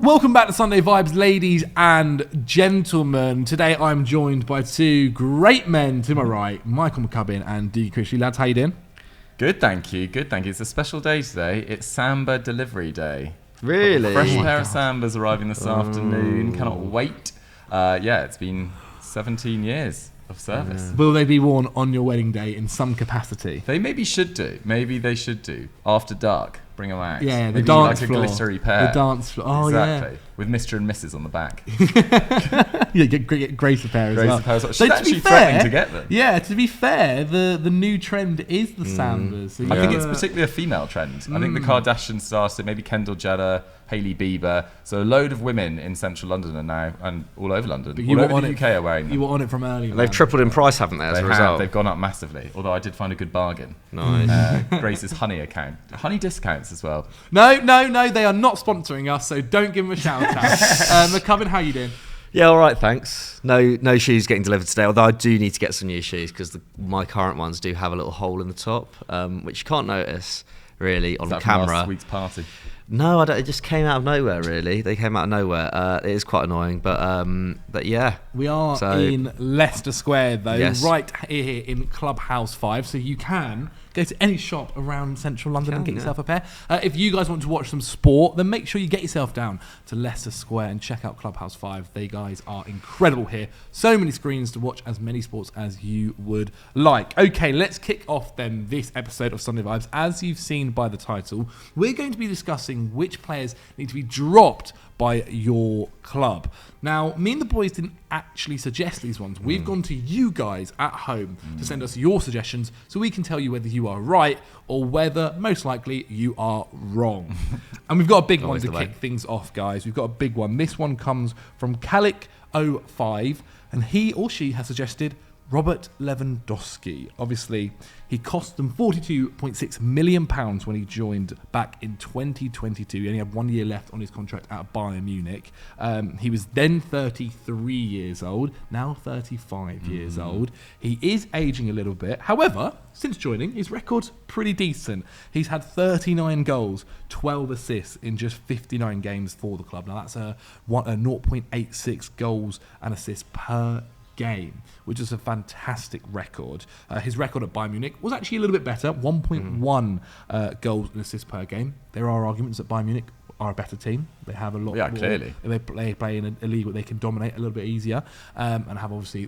Welcome back to Sunday Vibes, ladies and gentlemen. Today I'm joined by two great men to my right, Michael McCubbin and D. Christy. Lads, how you doing? Good, thank you. Good, thank you. It's a special day today. It's Samba delivery day. Really? Fresh pair of Sambas arriving this afternoon. Cannot wait. It's been 17 years of service. Will they be worn on your wedding day in some capacity? They maybe should do. Maybe they should do. After dark, bring them out. Yeah, the maybe dance like floor. a glittery pair. The dance floor. Oh, exactly. With Mr. and Mrs. on the back. Yeah, get Grace a pair as Grace well. a pair as well. So She's actually threatening to get them. Yeah, to be fair, the new trend is the Sambas. So I think it's particularly a female trend. I think the Kardashians started, maybe Kendall Jenner, Hailey Bieber. So a load of women in central London are now, and all over London, But you all were over on the UK are wearing them. You were on it from early. They've tripled in price, haven't they, as a result? They've gone up massively, although I did find a good bargain. Nice. Grace's honey account. Honey discounts as well. No, they are not sponsoring us, so don't give them a shout out. McCubbin, how you doing? Yeah, all right, thanks. No shoes getting delivered today, although I do need to get some new shoes because my current ones do have a little hole in the top, which you can't notice really on camera. From last week's party? No, it just came out of nowhere, really. They came out of nowhere. It is quite annoying, but yeah. We are in Leicester Square, though, yes. right here in Clubhouse 5, so you can go to any shop around central London and get yourself a pair. If you guys want to watch some sport, then make sure you get yourself down to Leicester Square and check out Clubhouse 5. They guys are incredible here. So many screens to watch as many sports as you would like. Okay, let's kick off then this episode of Sunday Vibes. As you've seen by the title, we're going to be discussing which players need to be dropped by your club. Now, me and the boys didn't actually suggest these ones. We've gone to you guys at home to send us your suggestions so we can tell you whether you are right or whether, most likely, you are wrong. And we've got a big one to kick things off, guys. We've got a big one. This one comes from Calic05, and he or she has suggested Robert Lewandowski. Obviously, he cost them £42.6 million when he joined back in 2022. He only had 1 year left on his contract at Bayern Munich. He was then 33 years old, now 35 years old. He is aging a little bit. However, since joining, his record's pretty decent. He's had 39 goals, 12 assists in just 59 games for the club. Now, that's a 0.86 goals and assists per game, which is a fantastic record. His record at Bayern Munich was actually a little bit better, 1.1 goals and assists per game. There are arguments that Bayern Munich are a better team. They have a lot more. Clearly. They play in a league where they can dominate a little bit easier and have obviously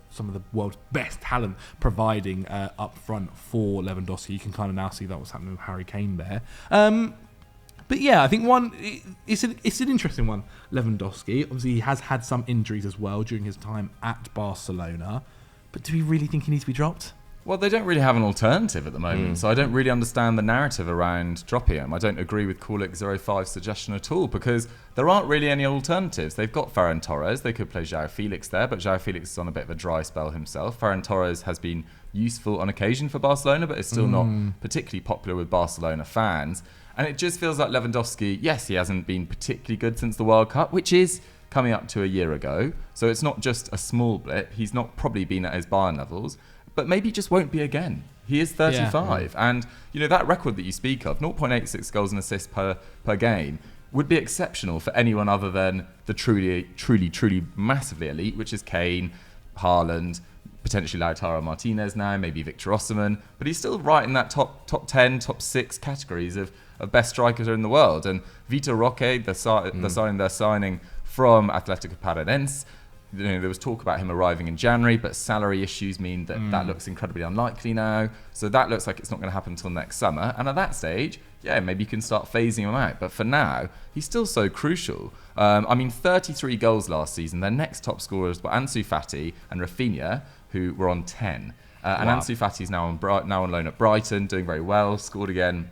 some of the world's best talent providing up front for Lewandowski. You can kind of now see that what's happening with Harry Kane there. But yeah, I think it's an interesting one, Lewandowski. Obviously, he has had some injuries as well during his time at Barcelona. But do we really think he needs to be dropped? Well, they don't really have an alternative at the moment, so I don't really understand the narrative around dropping him. I don't agree with Calic05's suggestion at all because there aren't really any alternatives. They've got Ferran Torres. They could play João Felix there, but João Felix is on a bit of a dry spell himself. Ferran Torres has been useful on occasion for Barcelona, but is still not particularly popular with Barcelona fans. And it just feels like Lewandowski, yes, he hasn't been particularly good since the World Cup, which is coming up to a year ago. So it's not just a small blip. He's not probably been at his Bayern levels, but maybe just won't be again. He is 35. Yeah. And, that record that you speak of, 0.86 goals and assists per game, would be exceptional for anyone other than the truly massively elite, which is Kane, Haaland, potentially Lautaro Martinez now, maybe Victor Osimhen, but he's still right in that top 10, top 6 categories of best strikers in the world. And Vitor Roque, the signing they're signing from Atletico Paranaense, there was talk about him arriving in January, but salary issues mean that looks incredibly unlikely now. So that looks like it's not going to happen until next summer. And at that stage, maybe you can start phasing him out. But for now, he's still so crucial. 33 goals last season. Their next top scorers were Ansu Fati and Rafinha, who were on 10. And Ansu Fati's now on loan at Brighton, doing very well, scored again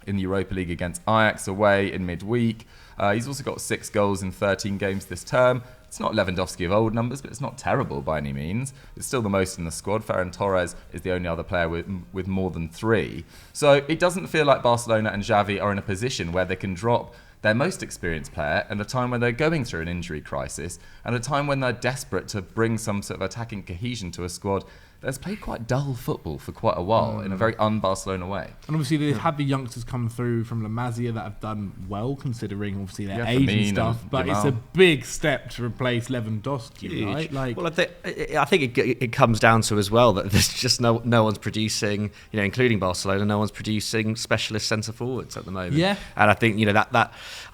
in the Europa League against Ajax away in midweek. He's also got 6 goals in 13 games this term. It's not Lewandowski of old numbers, but it's not terrible by any means. It's still the most in the squad. Ferran Torres is the only other player with more than 3. So it doesn't feel like Barcelona and Xavi are in a position where they can drop their most experienced player at a time when they're going through an injury crisis and a time when they're desperate to bring some sort of attacking cohesion to a squad there's played quite dull football for quite a while in a very un-Barcelona way. And obviously they've had the youngsters come through from La Masia that have done well, considering obviously their age and stuff. But it's a big step to replace Lewandowski, right? Like, well, I think it comes down to as well that there's just no one's producing, including Barcelona, no one's producing specialist centre forwards at the moment. Yeah. And I think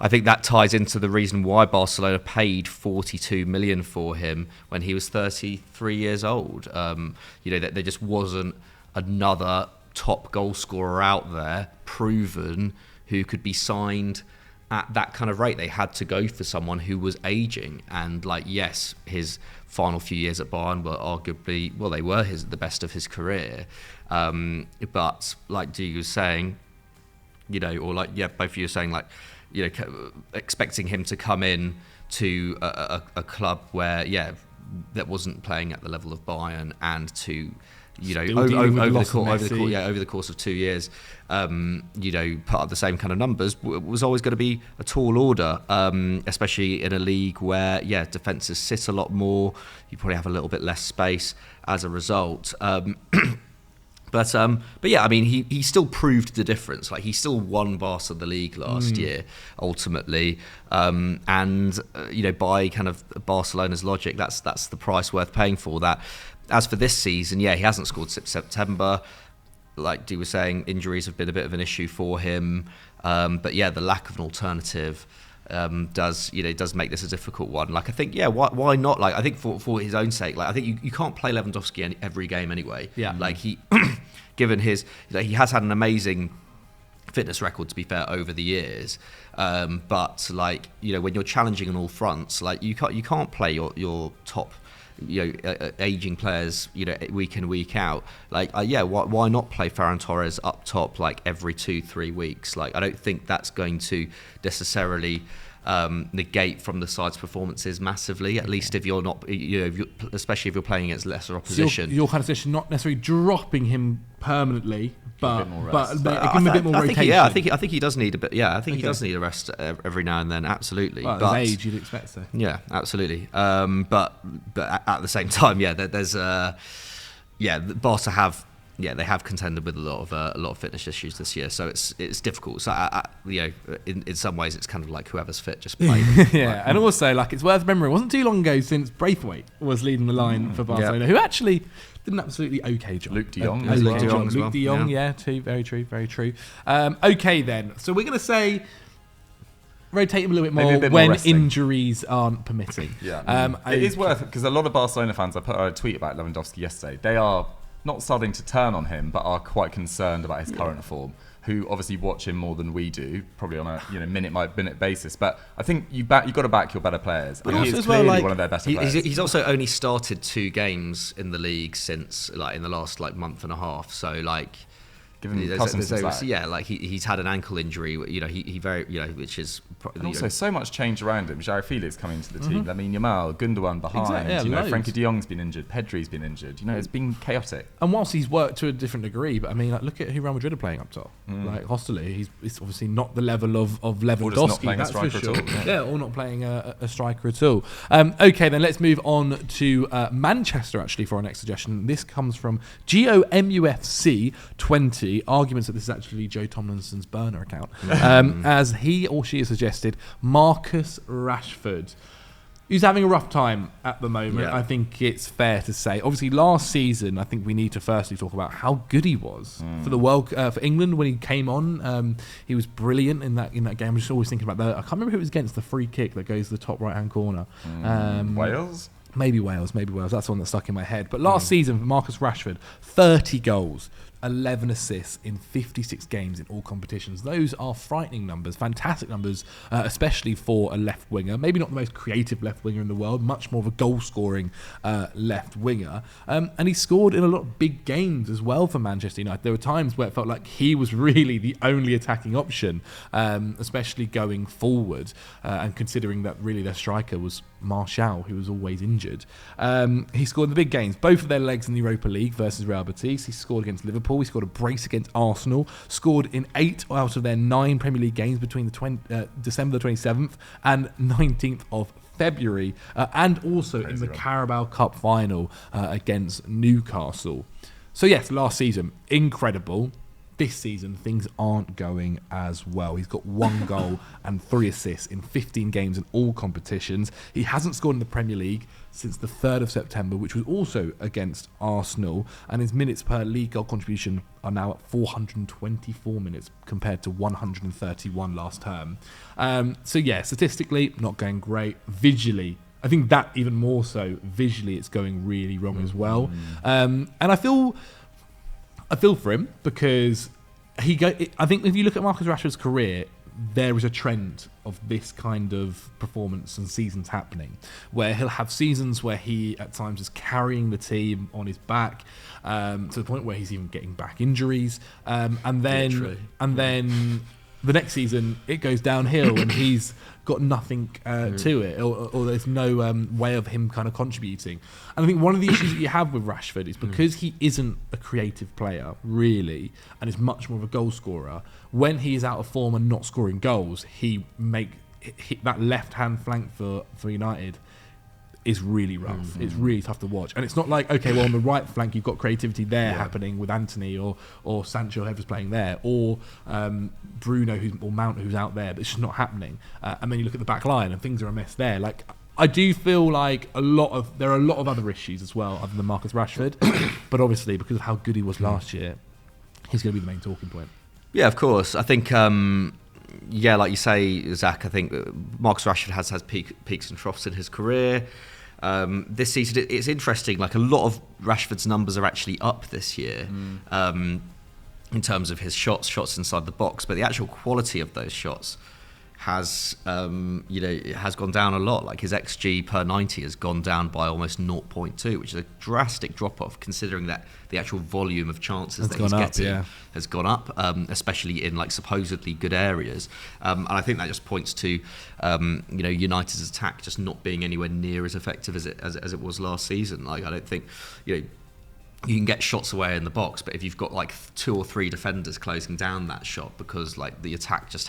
I think that ties into the reason why Barcelona paid 42 million for him when he was 33 years old. There just wasn't another top goal scorer out there, proven, who could be signed at that kind of rate. They had to go for someone who was aging, and yes, his final few years at Bayern were arguably, they were the best of his career. But like Diogo was saying, both of you were saying, expecting him to come in to a club where, that wasn't playing at the level of Bayern, and to over the course of 2 years, put up the same kind of numbers was always going to be a tall order, especially in a league where defences sit a lot more. You probably have a little bit less space as a result. But I mean, he still proved the difference. He still won Barca the league last year, ultimately, and by kind of Barcelona's logic, that's the price worth paying for that. As for this season, he hasn't scored since September. Like Dee was saying, injuries have been a bit of an issue for him. But the lack of an alternative does make this a difficult one. I think why not? I think for his own sake, I think you can't play Lewandowski every game anyway. He given his he has had an amazing fitness record, to be fair, over the years, but when you're challenging on all fronts, you can't play your top aging players week in, week out. Why not play Ferran Torres up top every 2-3 weeks? I don't think that's going to necessarily negate from the side's performances massively, at least if you're not, especially if you're playing against lesser opposition. So your kind of position, not necessarily dropping him permanently, but give him a bit more rotation. I think he does need a bit. I think he does need a rest every now and then. Absolutely. Well, but his age, you'd expect so. Yeah, absolutely. But at the same time, there's Barca have. They have contended with a lot of fitness issues this year, so it's difficult. So in some ways, it's kind of like whoever's fit, just play. And also it's worth remembering, it wasn't too long ago since Braithwaite was leading the line for Barcelona, who actually did an absolutely okay job. Luke de Jong. Luke de Jong, too. Very true, very true. Okay then, so we're going to say rotate him a little bit more when injuries aren't permitting. It is worth it, because a lot of Barcelona fans, I put out a tweet about Lewandowski yesterday, they are not starting to turn on him, but are quite concerned about his current form, who obviously watch him more than we do, probably on a minute-by-minute basis. But I think you've got to back your better players. But he is clearly one of their better players. He's also only started 2 games in the league since in the last month and a half. So he's had an ankle injury. He very which is and also so much change around him. João Felix coming into the team. Lamine Yamal, Gundogan behind. Exactly, Frankie De Jong's been injured. Pedri's been injured. It's been chaotic. And whilst he's worked to a different degree, but I mean, look at who Real Madrid are playing up top. Hostily, he's obviously not the level of Lewandowski. That's for sure. Or not playing a striker at all. Okay, then let's move on to Manchester actually for our next suggestion. This comes from GOMUFC20. Arguments that this is actually Joe Tomlinson's burner account, as he or she has suggested Marcus Rashford, who's having a rough time at the moment. I think it's fair to say. Obviously, last season, I think we need to firstly talk about how good he was for the for England when he came on. He was brilliant in that game. I'm just always thinking about that. I can't remember who it was against, the free kick that goes to the top right-hand corner. Wales. Maybe Wales. That's the one that stuck in my head. But last season, for Marcus Rashford, 30 goals, 11 assists in 56 games in all competitions. Those are frightening numbers, fantastic numbers, especially for a left winger. Maybe not the most creative left winger in the world, much more of a goal-scoring left winger. And he scored in a lot of big games as well for Manchester United. There were times where it felt like he was really the only attacking option, especially going forward, and considering that really their striker was Martial, who was always injured. He scored in the big games, both of their legs in the Europa League versus Real Betis. He scored against Liverpool. Liverpool. He scored a brace against Arsenal. Scored in 8 out of their 9 Premier League games between the December the 27th and 19th of February, and also in the Carabao Cup final against Newcastle. So yes, last season, incredible. This season, things aren't going as well. He's got 1 goal and 3 assists in 15 games in all competitions. He hasn't scored in the Premier League since the 3rd of September, which was also against Arsenal. And his minutes per league goal contribution are now at 424 minutes compared to 131 last term. So yeah, statistically, not going great. Visually, I think that even more so. Visually, it's going really wrong as well. And I feel for him because I think if you look at Marcus Rashford's career, there is a trend of this kind of performance and seasons happening, where he'll have seasons where he at times is carrying the team on his back to the point where he's even getting back injuries, and then the next season it goes downhill and he's got nothing to it, or there's no way of him kind of contributing. And I think one of the issues that you have with Rashford is because he isn't a creative player really and is much more of a goal scorer. When he is out of form and not scoring goals, that left hand flank for United is really rough. It's really tough to watch. And it's not like, okay, well, on the right flank, you've got creativity there happening with Antony or Sancho, whoever's playing there, or Bruno or Mount, who's out there, but it's just not happening. And then you look at the back line and things are a mess there. Like, I do feel like there are a lot of other issues as well, other than Marcus Rashford. But obviously, because of how good he was last year, he's going to be the main talking point. Yeah, of course. I think... like you say, Zach, I think Marcus Rashford has peaks and troughs in his career. This season, it's interesting. Like, a lot of Rashford's numbers are actually up this year in terms of his shots inside the box, but the actual quality of those shots has gone down a lot. Like, his XG per 90 has gone down by almost 0.2, which is a drastic drop off considering that the actual volume of chances that he's getting has gone up, especially in like supposedly good areas. And I think that just points to United's attack just not being anywhere near as effective as it was last season. Like, I don't think you can get shots away in the box, but if you've got like 2 or 3 defenders closing down that shot because like the attack just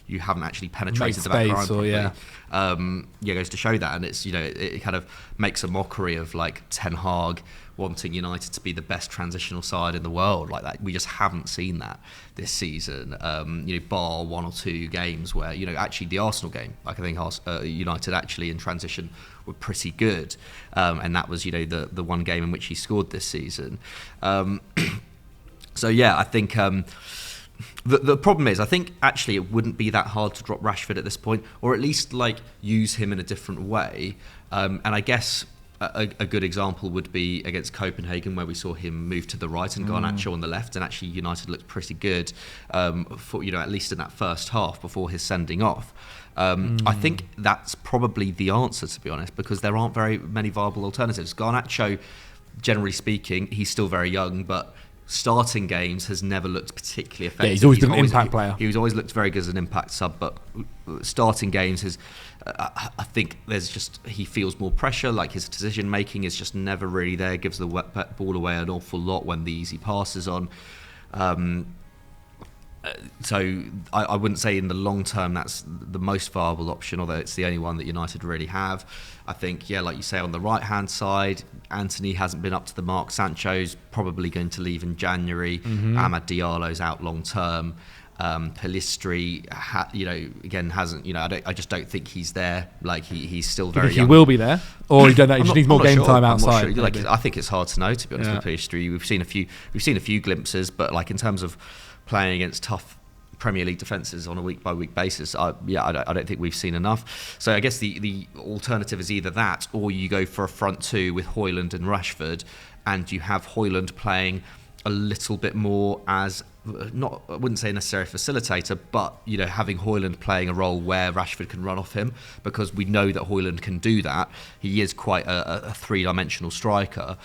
you haven't actually penetrated the back line properly, goes to show that. And it's it kind of makes a mockery of like Ten Hag wanting United to be the best transitional side in the world. Like that, we just haven't seen that this season. Bar 1 or 2 games where actually the Arsenal game, like I think United actually in transition were pretty good, and that was the one game in which he scored this season. So yeah, I think the problem is, I think actually it wouldn't be that hard to drop Rashford at this point, or at least like use him in a different way. And I guess a good example would be against Copenhagen, where we saw him move to the right and Garnacho on the left, and actually United looked pretty good for at least in that first half before his sending off. I think that's probably the answer, to be honest, because there aren't very many viable alternatives. Garnacho, generally speaking, he's still very young, but starting games has never looked particularly effective. Yeah, he's always been an impact player. He's always looked very good as an impact sub, but starting games has... I think he feels more pressure, like his decision making is just never really there, gives the ball away an awful lot when the easy pass is on. So I wouldn't say in the long term that's the most viable option, although it's the only one that United really have. I think, like you say, on the right-hand side, Antony hasn't been up to the mark. Sancho's probably going to leave in January. Amad Diallo's out long term. Pellistri, again hasn't. I just don't think he's there. Like he's still very young. He will be there, or you don't know. He just needs more game time outside. Like, I think it's hard to know, to be honest, with Pellistri. We've seen a few glimpses, but like in terms of playing against tough Premier League defences on a week by week basis, I don't think we've seen enough. So I guess the alternative is either that, or you go for a front two with Højlund and Rashford, and you have Højlund playing a little bit more as I wouldn't say necessarily facilitator, but having Højlund playing a role where Rashford can run off him, because we know that Højlund can do that. He is quite a 3-dimensional striker.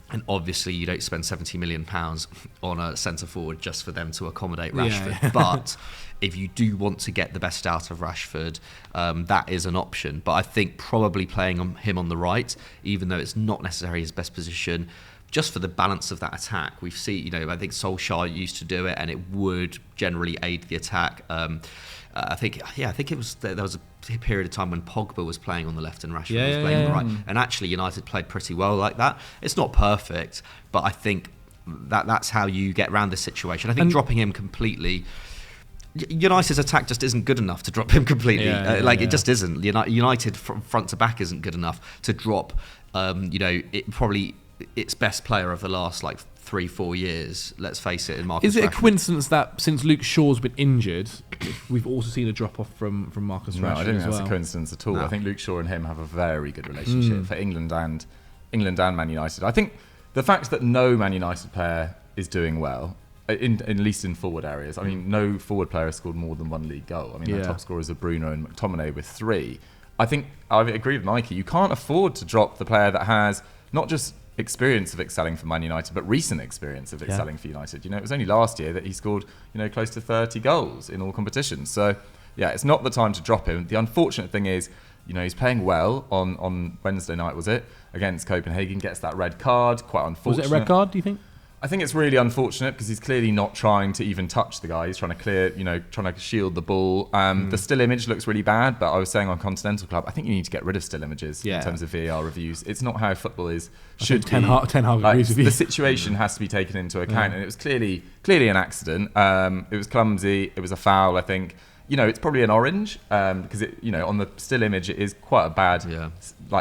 And obviously you don't spend £70 million on a centre forward just for them to accommodate Rashford. Yeah. But if you do want to get the best out of Rashford, that is an option. But I think probably playing him on the right, even though it's not necessarily his best position, just for the balance of that attack. We've seen, I think Solskjaer used to do it, and it would generally aid the attack. I think it was there was a period of time when Pogba was playing on the left and Rashford was playing on the right, and actually United played pretty well like that. It's not perfect, but I think that's how you get around this situation. I think dropping him completely, United's attack just isn't good enough to drop him completely. It just isn't. United from front to back isn't good enough to drop. Probably its best player of the last 3-4 years. Let's face it. In Marcus Is it Rashford. a coincidence that since Luke Shaw's been injured, we've also seen a drop off from Marcus Rashford? No, I don't think as that's well? a coincidence at all. No. I think Luke Shaw and him have a very good relationship for England and Man United. I think the fact that no Man United player is doing well, at least in forward areas. I mean, no forward player has scored more than one league goal. I mean, the top scorers are Bruno and McTominay with 3. I think I agree with Mikey. You can't afford to drop the player that has not just experience of excelling for Man United, but recent experience of excelling for United. It was only last year that he scored, close to 30 goals in all competitions. So, it's not the time to drop him. The unfortunate thing is, he's playing well on Wednesday night, was it? Against Copenhagen, gets that red card. Quite unfortunate. Was it a red card, do you think? I think it's really unfortunate because he's clearly not trying to even touch the guy. He's trying to clear, trying to shield the ball. The still image looks really bad, but I was saying on Continental Club, I think you need to get rid of still images in terms of VAR reviews. It's not how football is. Should be. Ten Hag agrees with you. The situation has to be taken into account, and it was clearly an accident. It was clumsy. It was a foul, I think. It's probably an orange because on the still image it is quite a bad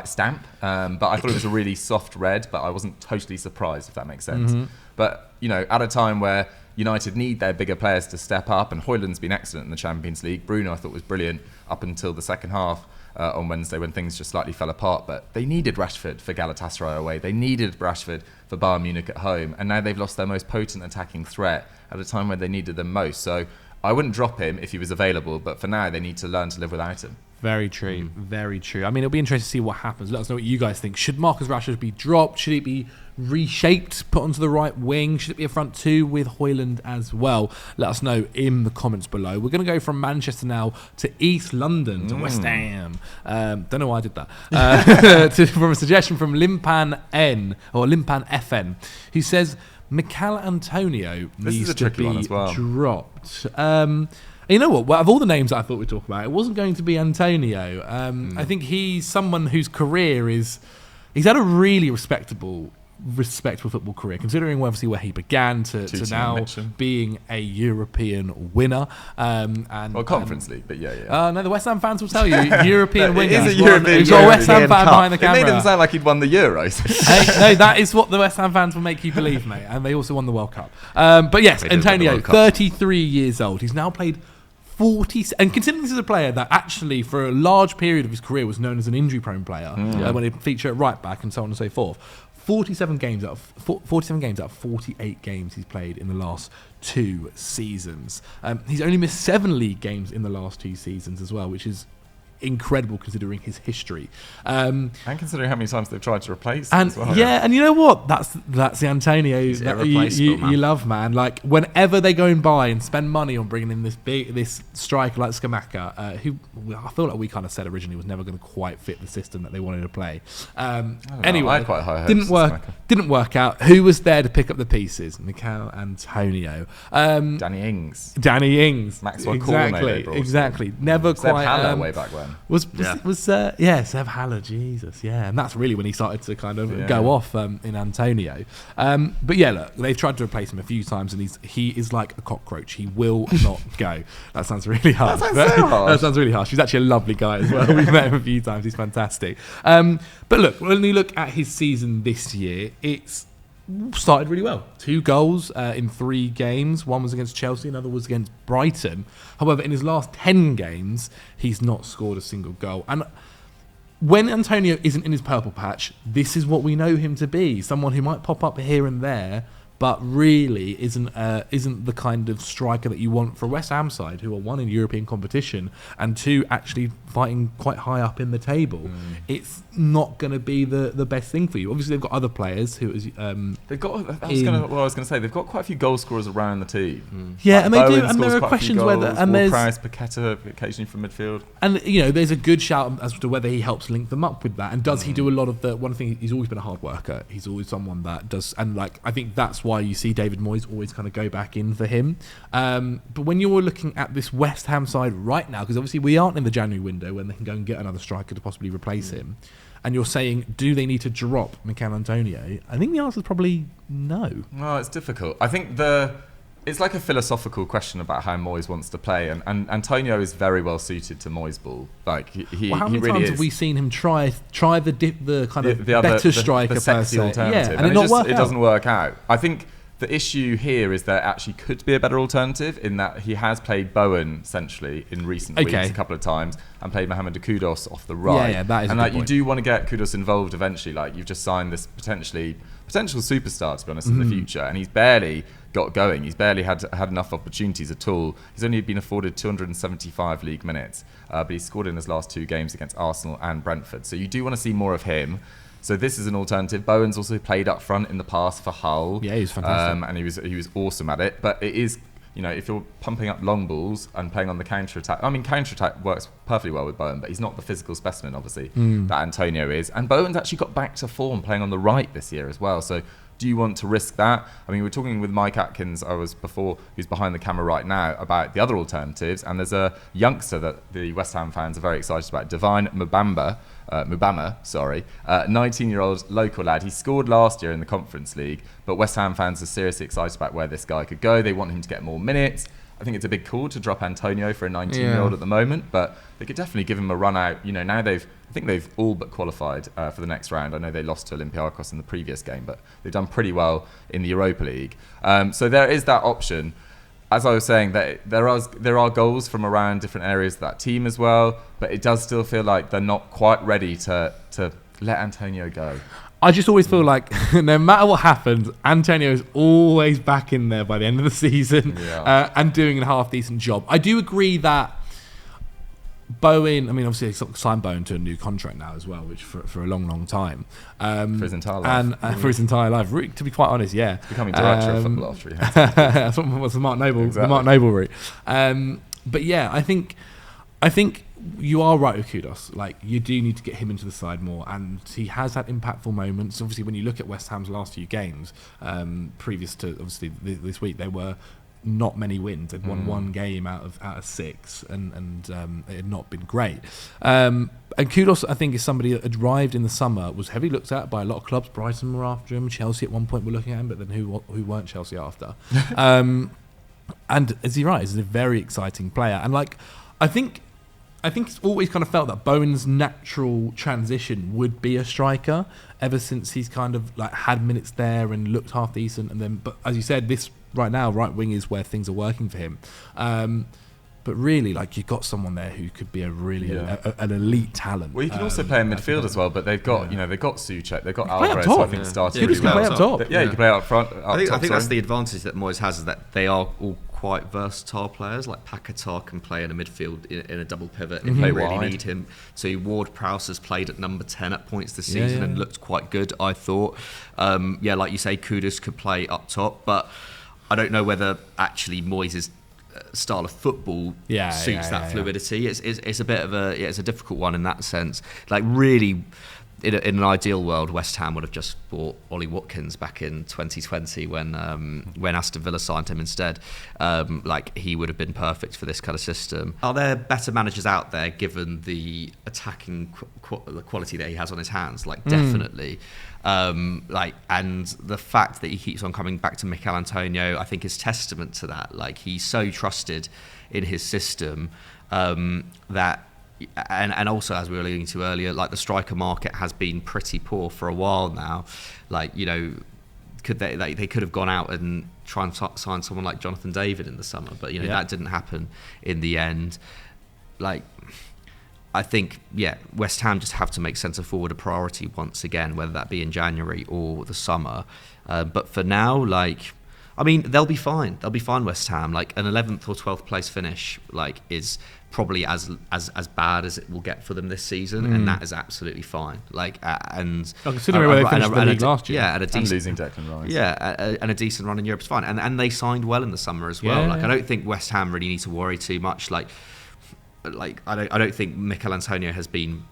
stamp. But I thought it was a really soft red, but I wasn't totally surprised, if that makes sense. But at a time where United need their bigger players to step up, and Højlund's been excellent in the Champions League. Bruno I thought was brilliant up until the second half on Wednesday when things just slightly fell apart. But they needed Rashford for Galatasaray away. They needed Rashford for Bayern Munich at home, and now they've lost their most potent attacking threat at a time where they needed them most. So I wouldn't drop him if he was available, but for now they need to learn to live without him. Very true, very true. I mean, it'll be interesting to see what happens. Let us know what you guys think. Should Marcus Rashford be dropped? Should it be reshaped, put onto the right wing? Should it be a front two with Højlund as well? Let us know in the comments below. We're going to go from Manchester now to East London, to West Ham. Don't know why I did that. From a suggestion from Limpan FN, who says Michail Antonio needs to be dropped. You know what? Well, of all the names that I thought we'd talk about, it wasn't going to be Antonio. I think he's someone whose career he's had a really respectable football career, considering obviously where he began to now being a European winner. Conference League, but no, the West Ham fans will tell you, European winner. It is a European. We've got a West Ham fan behind the camera. It made him sound like he'd won the Euros. No, that is what the West Ham fans will make you believe, mate. And they also won the World Cup. But yes, Antonio, 33 years old. He's now played 40, and considering this is a player that actually for a large period of his career was known as an injury-prone player, when he featured at right back and so on and so forth. 47 games out of 48 games he's played in the last 2 seasons. He's only missed 7 league games in the last 2 seasons as well, which is incredible considering his history. And considering how many times they've tried to replace him as well. Yeah, and you know what? That's the Antonio that you love, man. Like, whenever they go and buy and spend money on bringing in this striker like Scamacca, who I feel like we kind of said originally was never going to quite fit the system that they wanted to play. Anyway, I had quite high hopes. Didn't work out. Who was there to pick up the pieces? Michail Antonio. Danny Ings. Maxwell Cornet. Exactly. Never Seb quite. Haller way back when. Seb Haller, Jesus, and that's really when he started to kind of go off in Antonio. But look, they've tried to replace him a few times, and he is like a cockroach. He will not go. That sounds really harsh. That sounds really harsh. He's actually a lovely guy as well. We've met him a few times. He's fantastic. But look, when you look at his season this year, it's started really well. 2 goals in 3 games. One was against Chelsea, another was against Brighton. However, in his last 10 games, he's not scored a single goal. And when Antonio isn't in his purple patch, this is what we know him to be. Someone who might pop up here and there, but really isn't the kind of striker that you want for a West Ham side, who are 1 in European competition and 2 actually fighting quite high up in the table, it's not going to be the best thing for you. Obviously, they've got other players who they've got. I was going to say they've got quite a few goal scorers around the team. Yeah, like and they Bowen do, and there are questions whether Price, Paqueta occasionally from midfield, and there's a good shout as to whether he helps link them up with that, and does he do a lot of the one thing? He's always been a hard worker. He's always someone that does, and I think that's why you see David Moyes always kind of go back in for him. But when you're looking at this West Ham side right now, because obviously we aren't in the January window when they can go and get another striker to possibly replace him, and you're saying, do they need to drop Michail Antonio? I think the answer is probably no. No, it's difficult. I think it's like a philosophical question about how Moyes wants to play, and Antonio is very well suited to Moyes' ball. Like how many really times is. have we seen him try the kind of the better striker the sexy per se? alternative, and it doesn't work out. I think the issue here is there actually could be a better alternative in that he has played Bowen centrally in recent weeks a couple of times and played Mohamed Kudus off the right. Yeah, that is and a good point. You do want to get Kudus involved eventually. Like you've just signed this potential superstar, to be honest, in the future, and he's barely got going. He's barely had enough opportunities at all. He's only been afforded 275 league minutes, but he's scored in his last 2 games against Arsenal and Brentford. So you do want to see more of him. So this is an alternative. Bowen's also played up front in the past for Hull. Yeah, he's fantastic. And he was awesome at it. But it is, if you're pumping up long balls and playing on the counter-attack, counter-attack works perfectly well with Bowen, but he's not the physical specimen, obviously, that Antonio is. And Bowen's actually got back to form playing on the right this year as well. So do you want to risk that? I mean, we're talking with Mike Atkins, who's behind the camera right now, about the other alternatives. And there's a youngster that the West Ham fans are very excited about, Divine Mubama, 19-year-old local lad. He scored last year in the Conference League, but West Ham fans are seriously excited about where this guy could go. They want him to get more minutes. I think it's a big call to drop Antonio for a 19-year-old at the moment, but they could definitely give him a run out. Now I think they've all but qualified for the next round. I know they lost to Olympiacos in the previous game, but they've done pretty well in the Europa League. So there is that option. As I was saying, there are goals from around different areas of that team as well, but it does still feel like they're not quite ready to let Antonio go. I just always feel like no matter what happens, Antonio is always back in there by the end of the season and doing a half-decent job. I do agree that Bowen, obviously they signed Bowen to a new contract now as well, which for a long, long time. For his entire life. And for his entire life, really, to be quite honest, yeah. He's becoming director of football after he has That's what's the Mark Noble, exactly. The Mark Noble route. But yeah, I think you are right with Kudus. Like, you do need to get him into the side more, and he has had impactful moments. Obviously, when you look at West Ham's last few games, previous to obviously this week, they were not many wins. They'd won one game out of 6, and it had not been great. And Kudus, I think, is somebody that arrived in the summer, was heavily looked at by a lot of clubs. Brighton were after him, Chelsea at one point were looking at him, but then who weren't Chelsea after? And is he right? He's a very exciting player, and I think it's always kind of felt that Bowen's natural transition would be a striker ever since he's kind of had minutes there and looked half decent, and then, but as you said, this right now right wing is where things are working for him. But really, you've got someone there who could be a really an elite talent. Well, you can also play in midfield as well, but they've got they've got Souček, they've got play Alvarez, up top. who I think started He really can well. play up top. You can play up front. I think that's the advantage that Moyes has, is that they are all quite versatile players. Like Paqueta can play in a midfield in a double pivot if you really need him. So Ward-Prowse has played at number 10 at points this season and looked quite good, I thought. Like you say, Kudus could play up top, but I don't know whether actually Moyes' style of football suits that fluidity. It's a bit of it's a difficult one in that sense. Really, in an ideal world, West Ham would have just bought Ollie Watkins back in 2020 when Aston Villa signed him instead. He would have been perfect for this kind of system. Are there better managers out there given the attacking the quality that he has on his hands? Definitely. And the fact that he keeps on coming back to Michail Antonio, I think, is testament to that. He's so trusted in his system that. And also, as we were alluding to earlier, the striker market has been pretty poor for a while now. Could they could have gone out and try and sign someone like Jonathan David in the summer, but that didn't happen in the end. I think West Ham just have to make centre forward a priority once again, whether that be in January or the summer. But for now, I mean, they'll be fine. They'll be fine, West Ham. Like, an 11th or 12th place finish, like, is probably as bad as it will get for them this season, and that is absolutely fine. Like, and considering where they finished the league last year, and losing Declan Rice, and a decent run in Europe's fine, and they signed well in the summer as well. I don't think West Ham really need to worry too much. Like I don't think Michail Antonio has been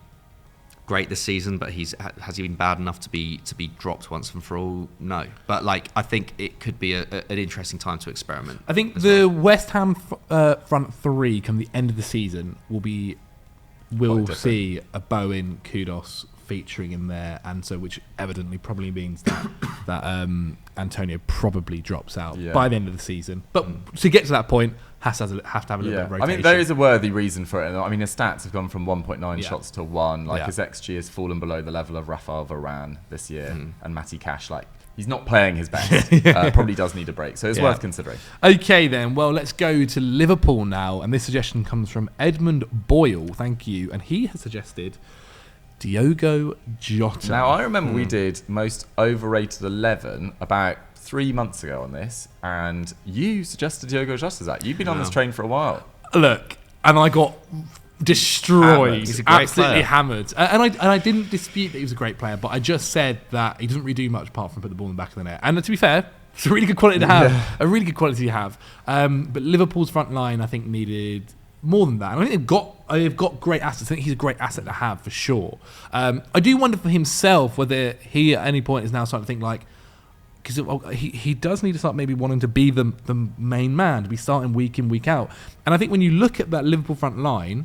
great this season, but has he been bad enough to be dropped once and for all? No, but like, I think it could be an interesting time to experiment. I think the West Ham front three come the end of the season will see a Bowen, Kudos featuring in there, and so which evidently probably means that Antonio probably drops out by the end of the season. But to get to that point, have to have a little bit of rotation. I mean, there is a worthy reason for it. I mean, his stats have gone from 1.9 shots to 1. Like, his XG has fallen below the level of Rafael Varane this year, and Matty Cash. Like, he's not playing his best. Probably does need a break, so it's worth considering. Okay, then. Well, let's go to Liverpool now, and this suggestion comes from Edmund Boyle. Thank you, and he has suggested Diogo Jota. Now, I remember we did most overrated 11 about 3 months ago on this, and you suggested Diogo Jota. That you've been on this train for a while. Look, and I got destroyed, He's a great absolutely player. hammered, and I didn't dispute that he was a great player, but I just said that he doesn't really do much apart from put the ball in the back of the net. And to be fair, it's a really good quality to have, a really good quality to have. But Liverpool's front line, I think, needed more than that. And I think they've got great assets. I think he's a great asset to have for sure. I do wonder for himself whether he at any point is now starting to think like, because he does need to start maybe wanting to be the main man, to be starting week in, week out. And I think when you look at that Liverpool front line,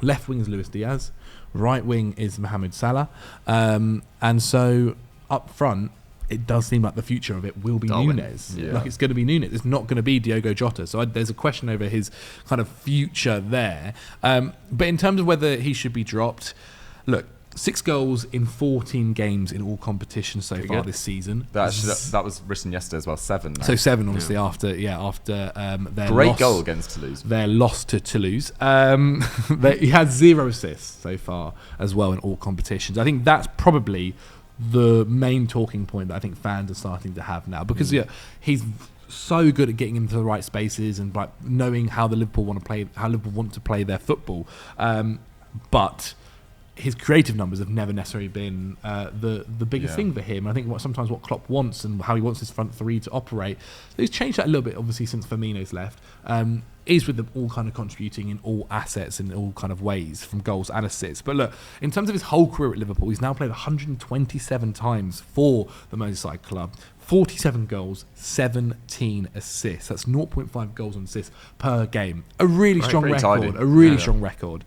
left wing is Luis Diaz, right wing is Mohamed Salah, and so up front, it does seem like the future of it will be Núñez. Like, it's going to be Núñez. It's not going to be Diogo Jota. So there's a question over his kind of future there. But in terms of whether he should be dropped, look, 6 goals in 14 games in all competitions so far this season. That was written yesterday as well. 7. So 7, obviously, after their great loss, goal against Toulouse. Their loss to Toulouse. He had 0 assists so far as well in all competitions. I think that's probably the main talking point that I think fans are starting to have now, because he's so good at getting into the right spaces and like knowing how Liverpool want to play their football, but his creative numbers have never necessarily been the biggest thing for him. I think sometimes what Klopp wants and how he wants his front three to operate, he's changed that a little bit obviously since Firmino's left, is with them all kind of contributing in all assets in all kind of ways, from goals and assists. But look, in terms of his whole career at Liverpool, he's now played 127 times for the Merseyside club, 47 goals, 17 assists. That's 0.5 goals and assists per game. A really strong record.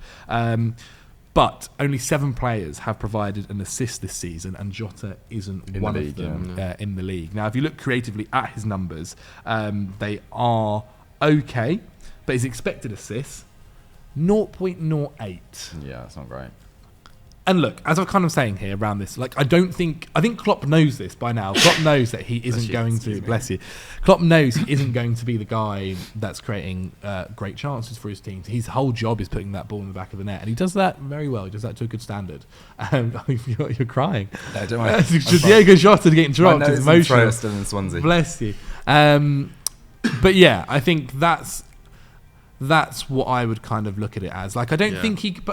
But only 7 players have provided an assist this season, and Jota isn't one of them in the league. Now, if you look creatively at his numbers, they are okay, but his expected assists, 0.08. Yeah, that's not great. And look, as I'm kind of saying here around this, like I think Klopp knows this by now. Klopp knows that he isn't going to, bless you. Klopp knows he isn't going to be the guy that's creating great chances for his team. His whole job is putting that ball in the back of the net, and he does that very well. He does that to a good standard. You're crying. No, don't worry. Diogo Jota getting dropped is emotional. Still in Swansea. Bless you. But yeah, I think that's what I would kind of look at it as. Like, I don't think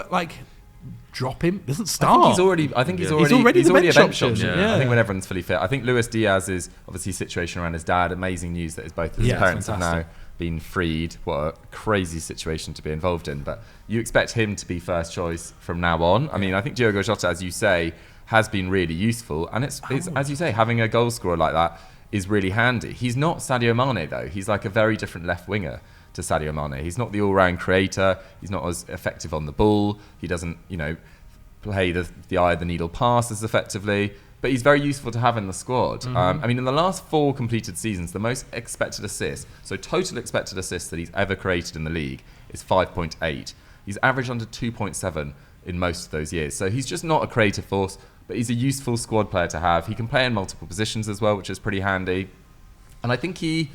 drop him, doesn't start. I think he's already a bench option. Yeah. I think when everyone's fully fit. I think Luis Diaz is obviously a situation around his dad. Amazing news that both his parents have now been freed. What a crazy situation to be involved in. But you expect him to be first choice from now on. I mean, I think Diogo Jota, as you say, has been really useful. And it's as you say, having a goal scorer like that is really handy. He's not Sadio Mane, though. He's like a very different left winger to Sadio Mane. He's not the all-round creator. He's not as effective on the ball. He doesn't, play the eye of the needle pass as effectively. But he's very useful to have in the squad. Mm-hmm. In the last 4 completed seasons, the most expected assists, so total expected assists that he's ever created in the league, is 5.8. He's averaged under 2.7 in most of those years. So he's just not a creative force, but he's a useful squad player to have. He can play in multiple positions as well, which is pretty handy. And I think he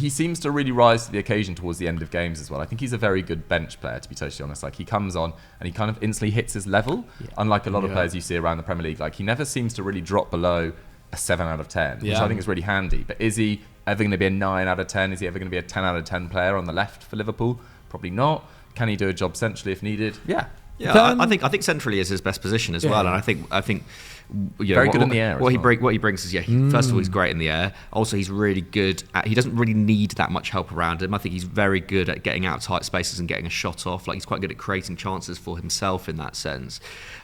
seems to really rise to the occasion towards the end of games as well. I think he's a very good bench player, to be totally honest. Like, he comes on and he kind of instantly hits his level, unlike a lot of players you see around the Premier League. Like, he never seems to really drop below a 7 out of 10, which Yeah. I think is really handy. But is he ever going to be a 9 out of 10? Is he ever going to be a 10 out of 10 player on the left for Liverpool? Probably not. Can he do a job centrally if needed? Yeah. Yeah, I think centrally is his best position as well, and I think you know, very good in the air. What he brings is first of all he's great in the air. Also, he's really good at. He doesn't really need that much help around him. I think he's very good at getting out tight spaces and getting a shot off. Like he's quite good at creating chances for himself in that sense.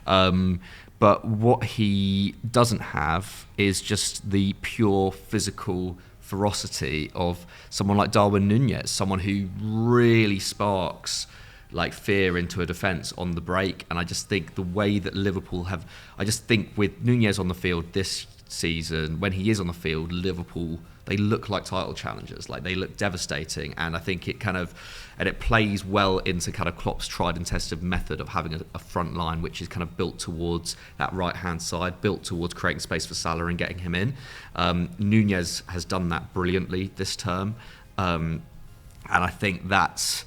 But what he doesn't have is just the pure physical ferocity of someone like Darwin Núñez, someone who really sparks like fear into a defence on the break. And I just think the way that Liverpool have, I just think with Núñez on the field this season, when he is on the field, Liverpool, they look like title challengers, like they look devastating. And I think it it plays well into kind of Klopp's tried and tested method of having a front line which is kind of built towards that right hand side, built towards creating space for Salah and getting him in. Núñez has done that brilliantly this term, and I think that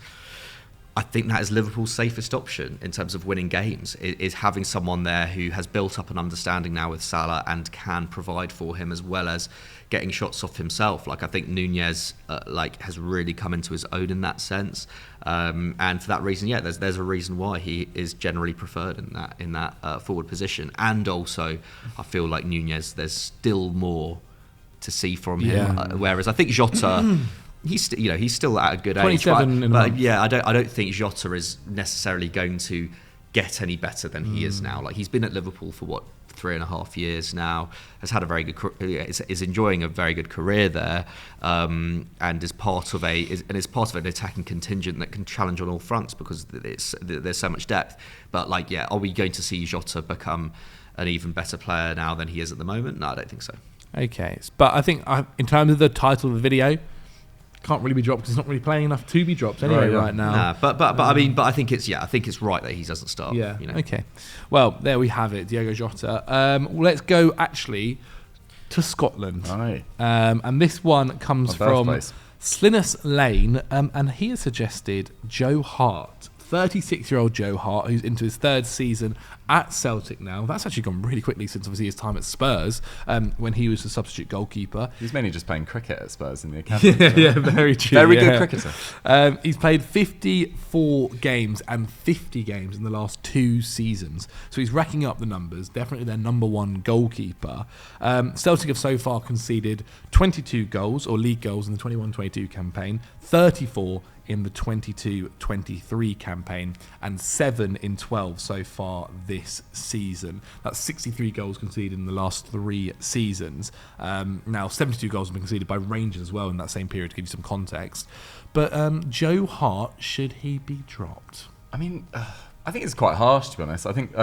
is Liverpool's safest option in terms of winning games, is having someone there who has built up an understanding now with Salah and can provide for him as well as getting shots off himself. Like I think Núñez has really come into his own in that sense, and for that reason, there's a reason why he is generally preferred in that forward position. And also, I feel like Núñez, there's still more to see from him. Whereas I think Jota. He's still at a good age, but I don't think Jota is necessarily going to get any better than he is now. Like he's been at Liverpool for 3.5 years now, has had a very good, is enjoying a very good career there, and is part of an attacking contingent that can challenge on all fronts because there's so much depth. But are we going to see Jota become an even better player now than he is at the moment? No, I don't think so. Okay, but I think in terms of the title of the video, can't really be dropped because he's not really playing enough to be dropped anyway right now. Nah, but I think it's right that he doesn't start. Yeah. You know? Okay. Well, there we have it, Diogo Jota. Let's go actually to Scotland. Aye. And this one comes from Slinus Lane, and he has suggested Joe Hart. 36-year-old Joe Hart, who's into his third season at Celtic now. That's actually gone really quickly since obviously his time at Spurs, when he was the substitute goalkeeper. He's mainly just playing cricket at Spurs in the academy. Yeah, very true. Very good cricketer. He's played 54 games and 50 games in the last 2 seasons. So he's racking up the numbers, definitely their number one goalkeeper. Celtic have so far conceded 22 goals, or league goals, in the 21-22 campaign, 34 in the 22-23 campaign, and 7 in 12 so far this season. That's 63 goals conceded in the last 3 seasons. Now, 72 goals have been conceded by Rangers as well in that same period, to give you some context. But Joe Hart, should he be dropped? I mean, I think it's quite harsh, to be honest. I think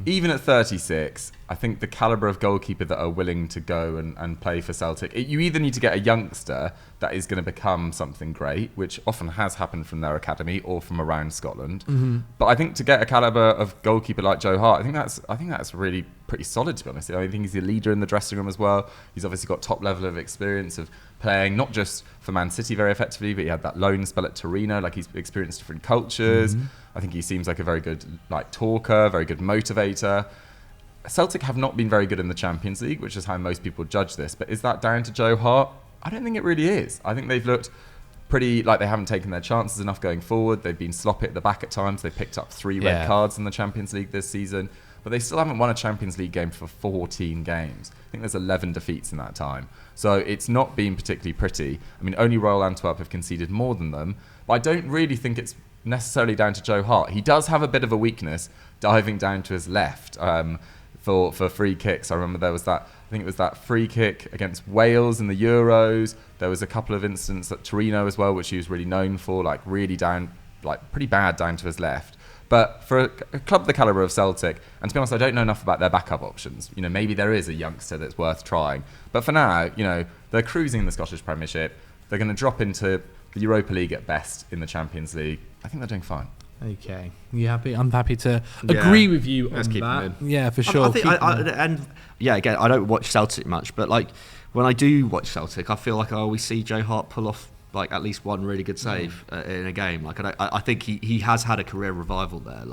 even at 36, I think the calibre of goalkeeper that are willing to go and play for Celtic, you either need to get a youngster that is going to become something great, which often has happened from their academy or from around Scotland. Mm-hmm. But I think to get a calibre of goalkeeper like Joe Hart, I think that's really pretty solid, to be honest. I think he's a leader in the dressing room as well. He's obviously got top level of experience of playing not just for Man City very effectively, but he had that loan spell at Torino. Like, he's experienced different cultures. Mm-hmm. I think he seems like a very good talker, very good motivator. Celtic have not been very good in the Champions League, which is how most people judge this. But is that down to Joe Hart? I don't think it really is. I think they've looked pretty like they haven't taken their chances enough going forward. They've been sloppy at the back at times. They've picked up 3 red cards in the Champions League this season. But they still haven't won a Champions League game for 14 games. I think there's 11 defeats in that time. So it's not been particularly pretty. I mean, only Royal Antwerp have conceded more than them. But I don't really think it's necessarily down to Joe Hart. He does have a bit of a weakness diving down to his left for free kicks. I remember there was that free kick against Wales in the Euros. There was a couple of incidents at Torino as well, which he was really known for, really down, pretty bad down to his left. But for a club the calibre of Celtic, and to be honest, I don't know enough about their backup options. Maybe there is a youngster that's worth trying. But for now, they're cruising the Scottish Premiership. They're going to drop into the Europa League at best in the Champions League. I think they're doing fine. Okay, you happy? I'm happy to agree with you on that. Yeah, for sure. Again, I don't watch Celtic much, but when I do watch Celtic, I feel like I always see Joe Hart pull off at least one really good save in a game. I think he has had a career revival there.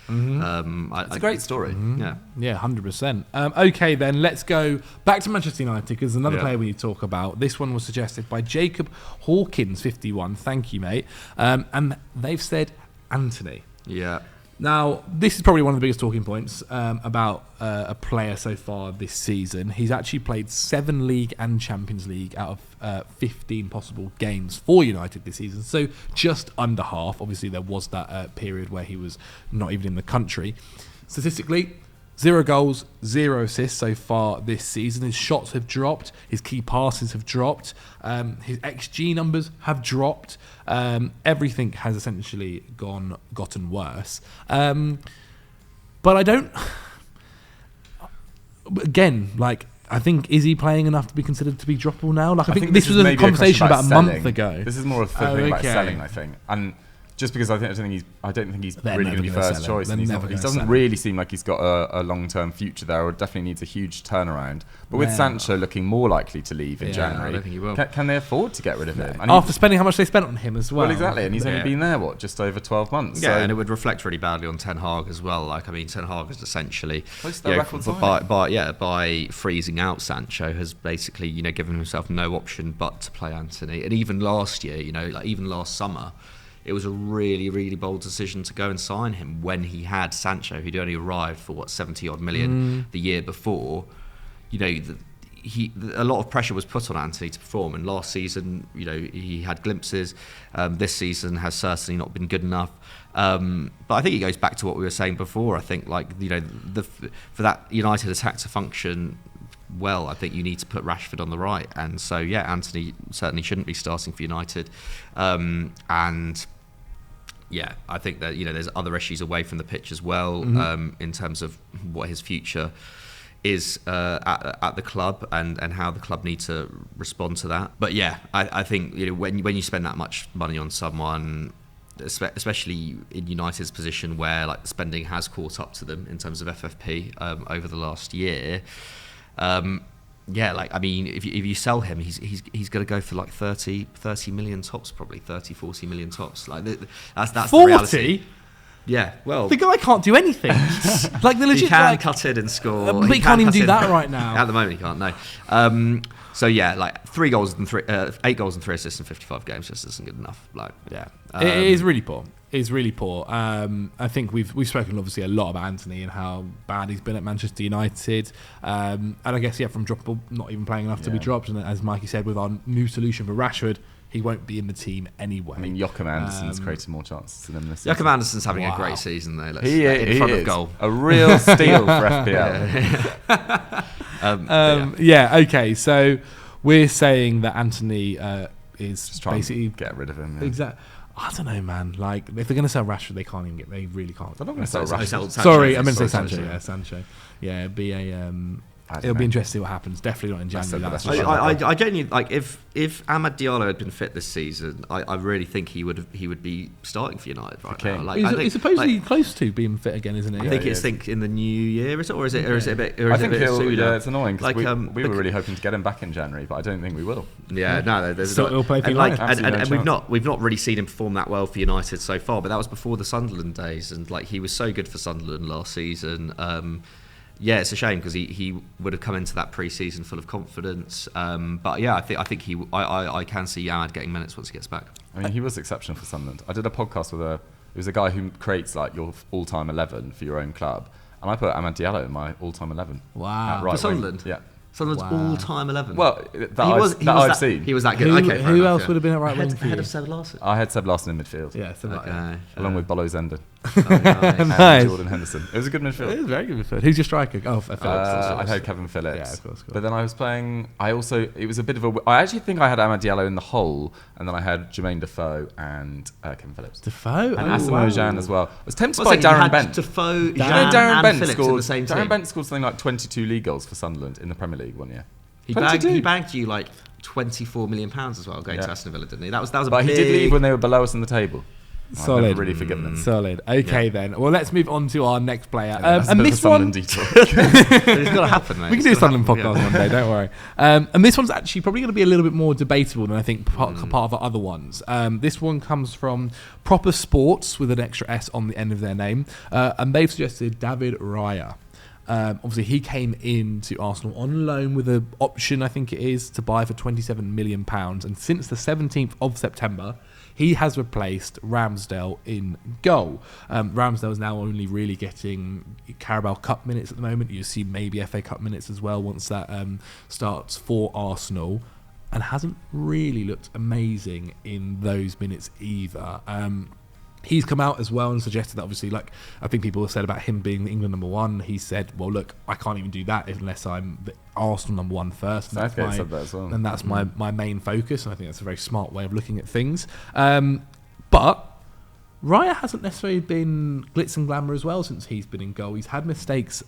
It's a great story. Yeah. Yeah, 100%. Okay, then let's go back to Manchester United because another player we need to talk about. This one was suggested by Jacob Hawkins, 51. Thank you, mate. And they've said Antony. Yeah. Now, this is probably one of the biggest talking points about a player so far this season. He's actually played 7 League and Champions League out of 15 possible games for United this season. So just under half. Obviously, there was that period where he was not even in the country. Statistically, 0 goals, 0 assists so far this season. His shots have dropped. His key passes have dropped. His XG numbers have dropped. Everything has essentially gotten worse. But I don't... Again, like, I think, is he playing enough to be considered to be droppable now? Like, I think this was a conversation about a month ago. This is more of a thing about selling, I think. And just because I don't think he's really going to be first choice. And he doesn't really seem like he's got a long-term future there, or definitely needs a huge turnaround. But with Sancho looking more likely to leave in January, I don't think he will. Can they afford to get rid of him? After spending how much they spent on him as well. Well, exactly. And he's only been there, just over 12 months. Yeah, and it would reflect really badly on Ten Hag as well. Like, I mean, Ten Hag is essentially, by freezing out Sancho, has basically, given himself no option but to play Antony. And even last year, even last summer, it was a really, really bold decision to go and sign him when he had Sancho, who'd only arrived for 70-odd million the year before. A lot of pressure was put on Antony to perform, and last season, he had glimpses. This season has certainly not been good enough. But I think it goes back to what we were saying before. I think, for that United attack to function well, I think you need to put Rashford on the right, and so Antony certainly shouldn't be starting for United. I think that there's other issues away from the pitch as well, in terms of what his future is at the club and how the club need to respond to that. But I think when you spend that much money on someone, especially in United's position where spending has caught up to them in terms of FFP over the last year. If you sell him, he's going to go for 30 million tops, probably 40 million tops. That's 40? The reality. Yeah, well, the guy can't do anything. He can cut it and score, but he can't even do that right now. At the moment, he can't. No. 8 goals and 3 assists in 55 games just isn't good enough. It is really poor. It's really poor. I think we've spoken obviously a lot about Antony and how bad he's been at Manchester United. And I guess from droppable, not even playing enough to be dropped. And as Mikey said, with our new solution for Rashford, he won't be in the team anyway. I mean, Joachim Anderson's created more chances than him this season. Joachim Anderson's having a great season, though. He is goal. A real steal for FPL. Okay, so we're saying that Antony is just trying basically to get rid of him. Yeah. Exactly. I don't know, man. If they're going to sell Rashford, they can't even get. They really can't. They're not going to sell Rashford. Sorry, I meant to say Sancho. Yeah, Sancho. Yeah, it'd be a. It'll be interesting to see what happens. Definitely not in January. I genuinely if Amad Diallo had been fit this season, I really think he would be starting for United right now. He's supposedly close to being fit again, isn't he? I think it's in the new year, is it, or is it a bit? Or I is think it a bit sooner? Yeah, it's annoying because we were really hoping to get him back in January, but I don't think we will. Yeah, no, there's so he'll play for United. And we've not really seen him perform that well for United so far, but that was before the Sunderland days, and he was so good for Sunderland last season. It's a shame because he would have come into that pre-season full of confidence. But I think I can see Amad getting minutes once he gets back. I mean, he was exceptional for Sunderland. I did a podcast with it was a guy who creates your all-time 11 for your own club, and I put Amad Diallo in my all-time 11. Wow, for Sunderland. Yeah. Sunderland's all-time 11. Well, I've seen. He was that good. Who else would have been at right wing for you? Ahead of Seb Larson. I had Seb Larson in midfield. Yeah, along with Bolo Zender. Nice. And Jordan Henderson. It was a good midfield. It was very good midfield. Who's your striker? Oh, Phillips. I had Kevin Phillips. Yeah, of course. But then I was playing. It was a bit of a. I actually think I had Amad Diallo in the hole, and then I had Jermaine Defoe and Kevin Phillips. Defoe and Asamoah Gyan as well. I was tempted by Darren Bent. Defoe, Darren Bent Phillips scored. in the same team. Darren Bent scored something like 22 league goals for Sunderland in the Premier League one year. He bagged you £24 million as well going to Aston Villa, didn't he? That was a but big... he did leave when they were below us in the table. Solid. I've never really forgiven him. Solid. Okay, then. Well, let's move on to our next player. That's a And bit of this a Sunderland one, detour. It's got to happen, mate. we can do a Sunderland podcast one day. Don't worry. And this one's actually probably going to be a little bit more debatable than I think part of our other ones. This one comes from Proper Sports with an extra S on the end of their name, and they've suggested David Raya. Obviously, he came into Arsenal on loan with an option, I think it is, to buy for £27 million. And since the 17th of September, he has replaced Ramsdale in goal. Ramsdale is now only really getting Carabao Cup minutes at the moment. You see maybe FA Cup minutes as well once that starts for Arsenal. And hasn't really looked amazing in those minutes either. He's come out as well and suggested that obviously, like I think people have said about him being the England number one, he said, well, look, I can't even do that unless I'm the Arsenal number one first. And Southgate said that as well. And that's my main focus, and I think that's a very smart way of looking at things. But Raya hasn't necessarily been glitz and glamour as well since he's been in goal. He's had mistakes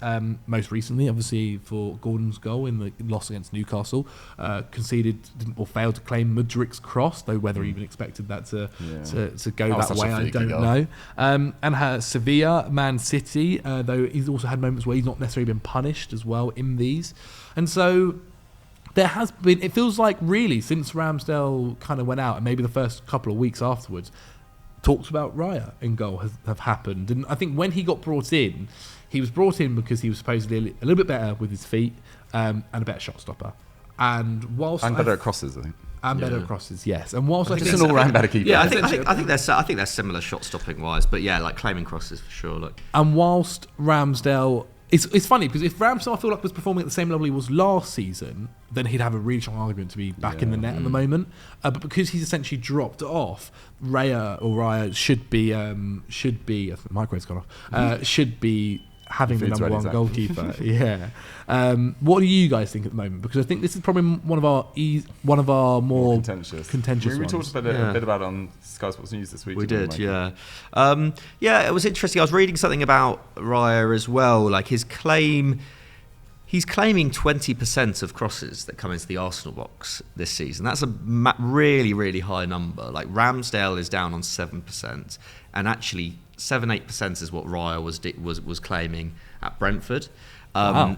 most recently, obviously, for Gordon's goal in the loss against Newcastle. Conceded or failed to claim Mudrik's cross, though whether he even expected that to go that way, I don't know. And Sevilla, Man City, though he's also had moments where he's not necessarily been punished as well in these. And so there has been, it feels like really since Ramsdale kind of went out, and maybe the first couple of weeks afterwards, talks about Raya in goal have happened. And I think when he got brought in, he was brought in because he was supposedly a little bit better with his feet and a better shot stopper. And whilst better at crosses, I think. And better at crosses, yes. And whilst I think just an all-round better keeper. Yeah, I think they're similar shot stopping wise, but yeah, like claiming crosses for sure. Look. And whilst Ramsdale, it's funny because if Ramsdale I feel like was performing at the same level he was last season, then he'd have a really strong argument to be back in the net at the moment. But because he's essentially dropped off, Raya should be. I think the microphone's gone off. Should be having the number one goalkeeper. Yeah. What do you guys think at the moment? Because I think this is probably one of our more contentious We ones. talked about a bit about it on Sky Sports News this week. We did, yeah. It was interesting. I was reading something about Raya as well. Like his claim, he's claiming 20% of crosses that come into the Arsenal box this season. That's a really, really high number. Like Ramsdale is down on 7%, and actually 7-8% is what Raya was claiming at Brentford. Wow.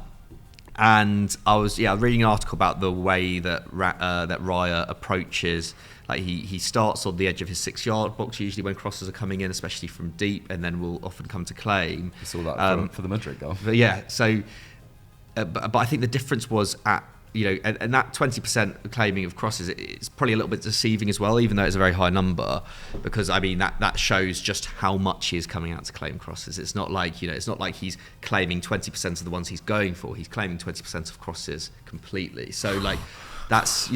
And I was reading an article about the way that Raya approaches. Like he starts on the edge of his 6-yard box usually when crosses are coming in, especially from deep, and then will often come to claim. You saw that for the Mudryk goal. But yeah, so but I think the difference was at and that 20% claiming of crosses, it's probably a little bit deceiving as well, even though it's a very high number, because I mean that shows just how much he is coming out to claim crosses. It's not like he's claiming 20% of the ones he's going for. He's claiming 20% of crosses completely. So like that's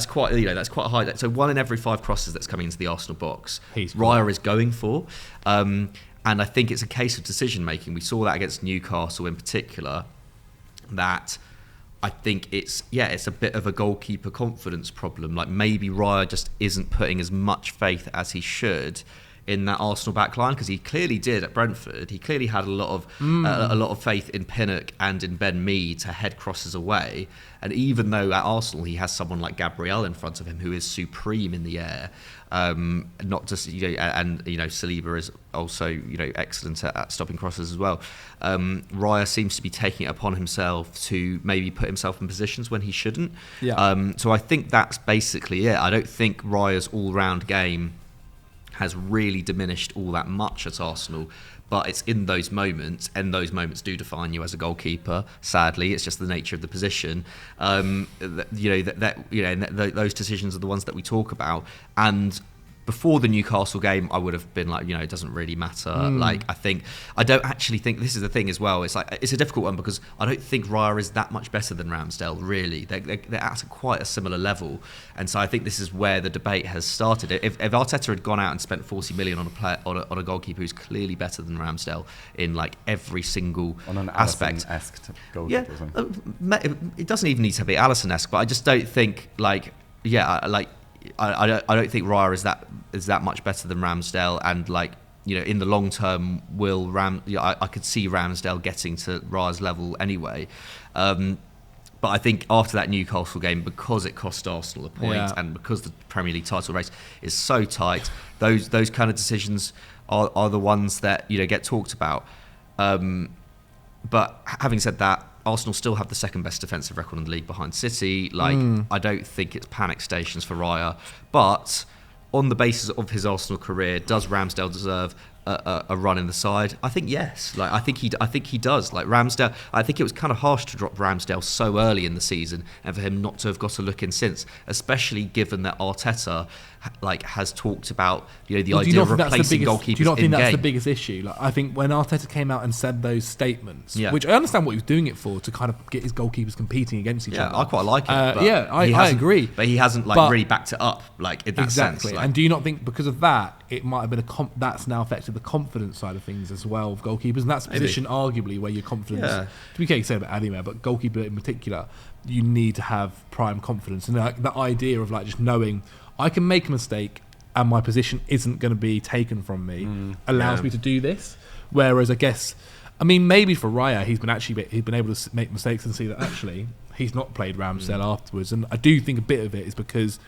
quite a high. So 1 in every 5 crosses that's coming into the Arsenal box, Raya is going for. And I think it's a case of decision making. We saw that against Newcastle in particular. That I think it's a bit of a goalkeeper confidence problem. Like maybe Raya just isn't putting as much faith as he should in that Arsenal back line, because he clearly did at Brentford. He clearly had a lot of faith in Pinnock and in Ben Mee to head crosses away. And even though at Arsenal he has someone like Gabriel in front of him who is supreme in the air, not just Saliba is also excellent at stopping crosses as well. Raya seems to be taking it upon himself to maybe put himself in positions when he shouldn't. Yeah. So I think that's basically it. I don't think Raya's all-round game has really diminished all that much at Arsenal, but it's in those moments, and those moments do define you as a goalkeeper. Sadly, it's just the nature of the position. Those decisions are the ones that we talk about. And before the Newcastle game, I would have been like, it doesn't really matter. Like, I don't actually think this is the thing as well. It's like, it's a difficult one because I don't think Raya is that much better than Ramsdale, really. They're at quite a similar level. And so I think this is where the debate has started. If Arteta had gone out and spent 40 million on a goalkeeper who's clearly better than Ramsdale in like every single on an aspect. Alisson-esque goalkeeper. It doesn't even need to be Alisson-esque, but I just don't think I don't think Raya is that much better than Ramsdale, and in the long term, I could see Ramsdale getting to Raya's level anyway. But I think after that Newcastle game, because it cost Arsenal a point and because the Premier League title race is so tight, those kind of decisions are the ones that get talked about. But having said that, Arsenal still have the second best defensive record in the league behind City. I don't think it's panic stations for Raya. But on the basis of his Arsenal career, does Ramsdale deserve a run in the side? I think yes. I think he does. Ramsdale, I think it was kind of harsh to drop Ramsdale so early in the season and for him not to have got a look in since, especially given that Arteta has talked about the idea of replacing goalkeepers in game. Do you not think that's the biggest issue? I think when Arteta came out and said those statements, which I understand what he was doing it for, to kind of get his goalkeepers competing against each other. I quite like it. I agree. But he hasn't really backed it up in that sense. And do you not think because of that, it might have been that's now affected the confidence side of things as well of goalkeepers, and that's a position arguably where your confidence. To be fair, you say about Adeyemi, but goalkeeper in particular, you need to have prime confidence, and that idea of just knowing I can make a mistake and my position isn't going to be taken from me allows me to do this. Whereas maybe for Raya, he's been able to make mistakes and see that actually he's not played Ramsdale afterwards, and I do think a bit of it is because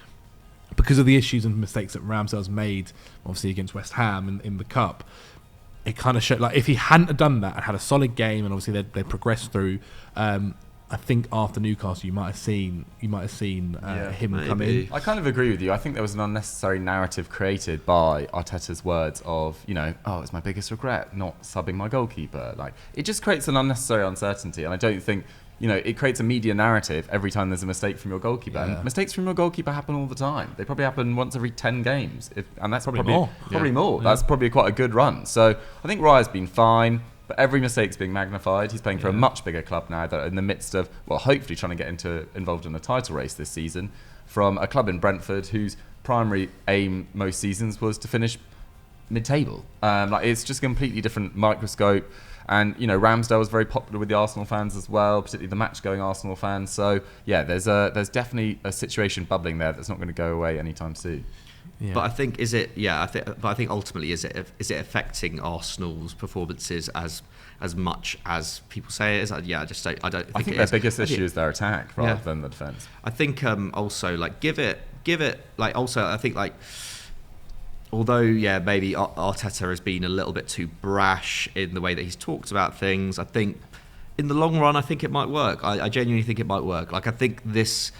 of the issues and mistakes that Ramsdale's made, obviously against West Ham in the Cup. It kind of showed if he hadn't have done that and had a solid game, and obviously they progressed through. I think after Newcastle, you might have seen him come in. I kind of agree with you. I think there was an unnecessary narrative created by Arteta's words of, it's my biggest regret not subbing my goalkeeper. It just creates an unnecessary uncertainty, and I don't think. It creates a media narrative every time there's a mistake from your goalkeeper. And mistakes from your goalkeeper happen all the time. They probably happen once every 10 games. And that's probably more. Probably more. Yeah. That's probably quite a good run. So I think Raya's been fine, but every mistake's being magnified. He's playing for a much bigger club now that are in the midst of, hopefully trying to get involved in a title race this season, from a club in Brentford whose primary aim most seasons was to finish mid-table. It's just a completely different microscope. And Ramsdale was very popular with the Arsenal fans as well, particularly the match-going Arsenal fans. So there's definitely a situation bubbling there that's not going to go away anytime soon. Yeah. But I think I think ultimately is it affecting Arsenal's performances as much as people say it is? I don't think their biggest issue is their attack rather than the defence. I think also give it also I think although, maybe Arteta has been a little bit too brash in the way that he's talked about things, I think in the long run, I think it might work. I genuinely think it might work. I think this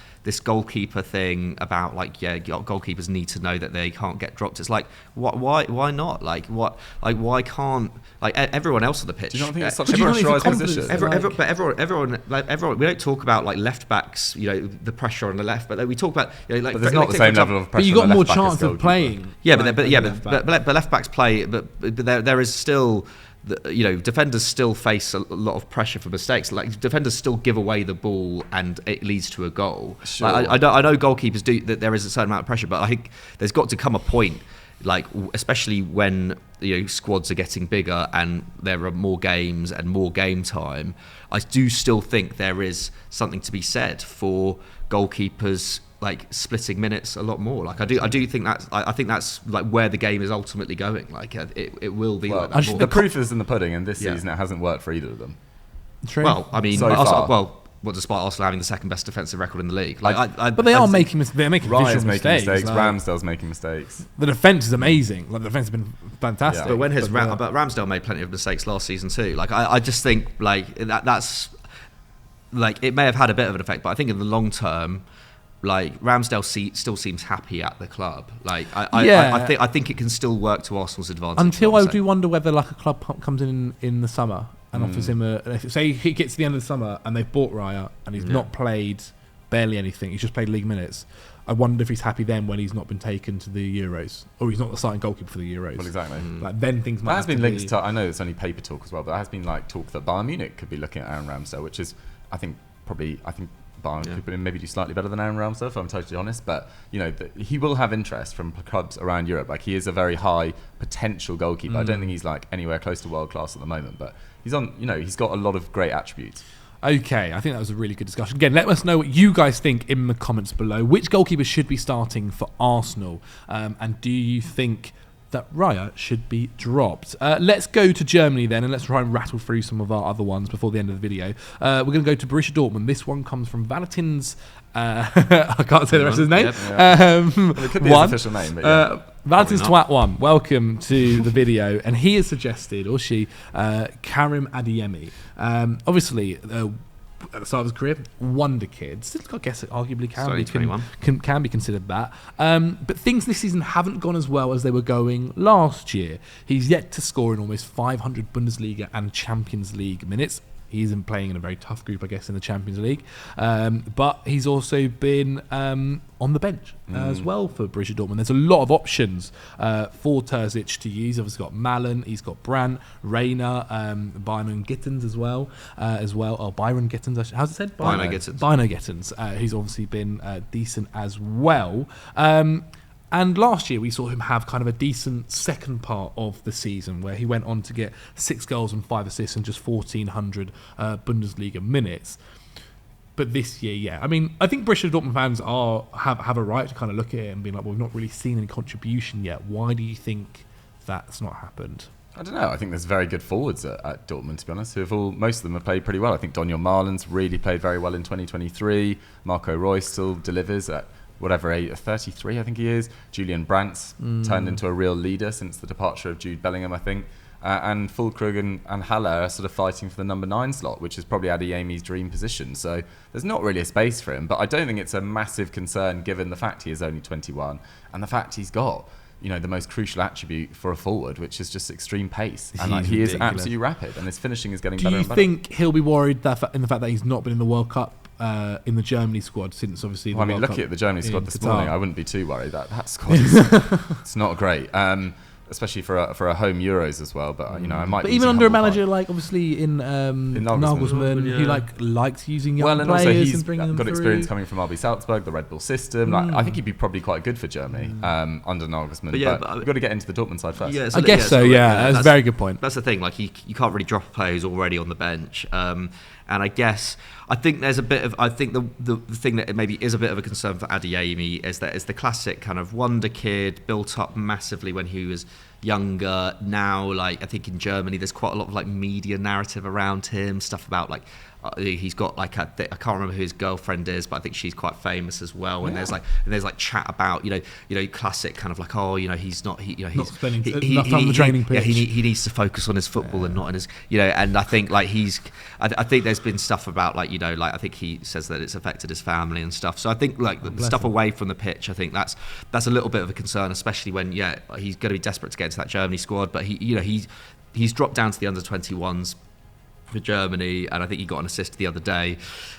goalkeeper thing about goalkeepers need to know that they can't get dropped. It's why not? Why can't everyone else on the pitch? Do you not think it's such a pressurised position? Everyone. We don't talk about left backs. The pressure on the left, but we talk about But there's not the same level of pressure. But you got more chance of playing. But left backs play. But there is still. Defenders still face a lot of pressure for mistakes. Defenders still give away the ball and it leads to a goal. Sure. I know goalkeepers do that. There is a certain amount of pressure, but I think there's got to come a point, especially when squads are getting bigger and there are more games and more game time. I do still think there is something to be said for goalkeepers splitting minutes a lot more. I do think that's I think that's where the game is ultimately going. It will be like that. The proof is in the pudding, and this season it hasn't worked for either of them. True. Well, I mean, despite Arsenal having the second best defensive record in the league, but they're making Raya's making mistakes. Ramsdale's making mistakes. The defense is amazing. The defense has been fantastic. But but Ramsdale made plenty of mistakes last season too. I just think that's it may have had a bit of an effect, but I think in the long term. Ramsdale still seems happy at the club. I think it can still work to Arsenal's advantage. Until I do wonder whether a club comes in the summer and offers him say he gets to the end of the summer and they've bought Raya and he's not played barely anything. He's just played league minutes. I wonder if he's happy then when he's not been taken to the Euros or he's not the starting goalkeeper for the Euros. Well, exactly. Then things might. That has been linked to. I know it's only paper talk as well, but there has been talk that Bayern Munich could be looking at Aaron Ramsdale, which is I think. Bayern could maybe do slightly better than Aaron Ramsdale, if I'm totally honest. But he will have interest from clubs around Europe. He is a very high potential goalkeeper. I don't think he's anywhere close to world class at the moment, but he's on. He's got a lot of great attributes. Okay, I think that was a really good discussion. Again, let us know what you guys think in the comments below. Which goalkeeper should be starting for Arsenal, and do you think that Raya should be dropped. Let's go to Germany then, and let's try and rattle through some of our other ones before the end of the video. We're going to go to Borussia Dortmund. This one comes from Valentin's... I can't say the rest of his name. Well, it could be his official name, but yeah. Valentin's Twat One, welcome to the video, and he has suggested, or she, Karim Adeyemi. Obviously, at the start of his career, wonder kid. Still, I guess it arguably can be considered that. But things this season haven't gone as well as they were going last year. He's yet to score in almost 500 Bundesliga and Champions League minutes. He isn't playing in a very tough group, I guess, in the Champions League. But he's also been on the bench as well for Borussia Dortmund. There's a lot of options for Terzic to use. He's got Milan, he's got Brandt, Reina, Byron Gittens as well. Byron Gittens, how's it said? Byron Gittens. Byron Gittens, who's obviously been decent as well. And last year we saw him have kind of a decent second part of the season where he went on to get 6 goals and 5 assists in just 1,400 Bundesliga minutes. But this year, yeah. I mean, I think Borussia Dortmund fans have a right to kind of look at it and be like, well, we've not really seen any contribution yet. Why do you think that's not happened? I don't know. I think there's very good forwards at Dortmund, to be honest. Most of them have played pretty well. I think Daniel Marlin's really played very well in 2023. Marco Reus still delivers at whatever age, 33 I think he is. Julian Brandt's turned into a real leader since the departure of Jude Bellingham, I think. And Füllkrug and Haller are sort of fighting for the number 9 slot, which is probably Adeyemi's dream position. So there's not really a space for him. But I don't think it's a massive concern given the fact he is only 21 and the fact he's got, you know, the most crucial attribute for a forward, which is just extreme pace. And he is absolutely rapid, and his finishing is getting better and better. Do you think he'll be worried in the fact that he's not been in the World Cup in the Germany squad since obviously the World Cup looking at the Germany squad this Qatar morning, I wouldn't be too worried. That squad is it's not great, especially for a home Euros as well. But you know, I might. But even under a manager like obviously in Nagelsmann, who likes using young players also he's and bringing them got through. Experience coming from RB Salzburg, the Red Bull system. I think he'd be probably quite good for Germany under Nagelsmann. But you've got to get into the Dortmund side first. Yeah, I guess so. Yeah, that's a very good point. That's the thing. Like you can't really drop a player who's already on the bench. And I think there's a bit of, I think the thing that maybe is a bit of a concern for Adeyemi is that it's the classic kind of wonder kid, built up massively when he was younger. Now, like, I think in Germany there's quite a lot of like media narrative around him, stuff about like he's got like I can't remember who his girlfriend is, but I think she's quite famous as well. Yeah. And there's like chat about you know classic kind of like, oh, you know, he's not not spending enough time on the training pitch. Yeah, he needs to focus on his football and not on his, you know. And I think like I think there's been stuff about like, you know, like I think he says that it's affected his family and stuff. So I think like the stuff away from the pitch, I think that's a little bit of a concern, especially when he's going to be desperate to get into that Germany squad, but he's dropped down to the under 21s for Germany, and I think he got an assist the other day,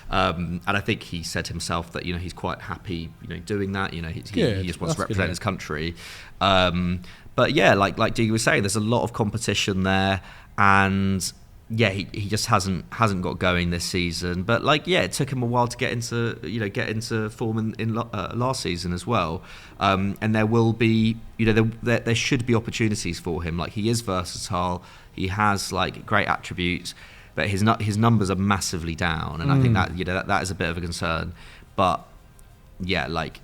and I think he said himself that, you know, he's quite happy, you know, doing that. You know, he just wants to represent his country. But yeah, like Diogo was saying, there's a lot of competition there, and yeah, he just hasn't got going this season. But like, yeah, it took him a while to get into form in last season as well. And there will be, you know, there should be opportunities for him. Like, he is versatile. He has like great attributes, but his numbers are massively down, and I think that, you know, that is a bit of a concern. But yeah, like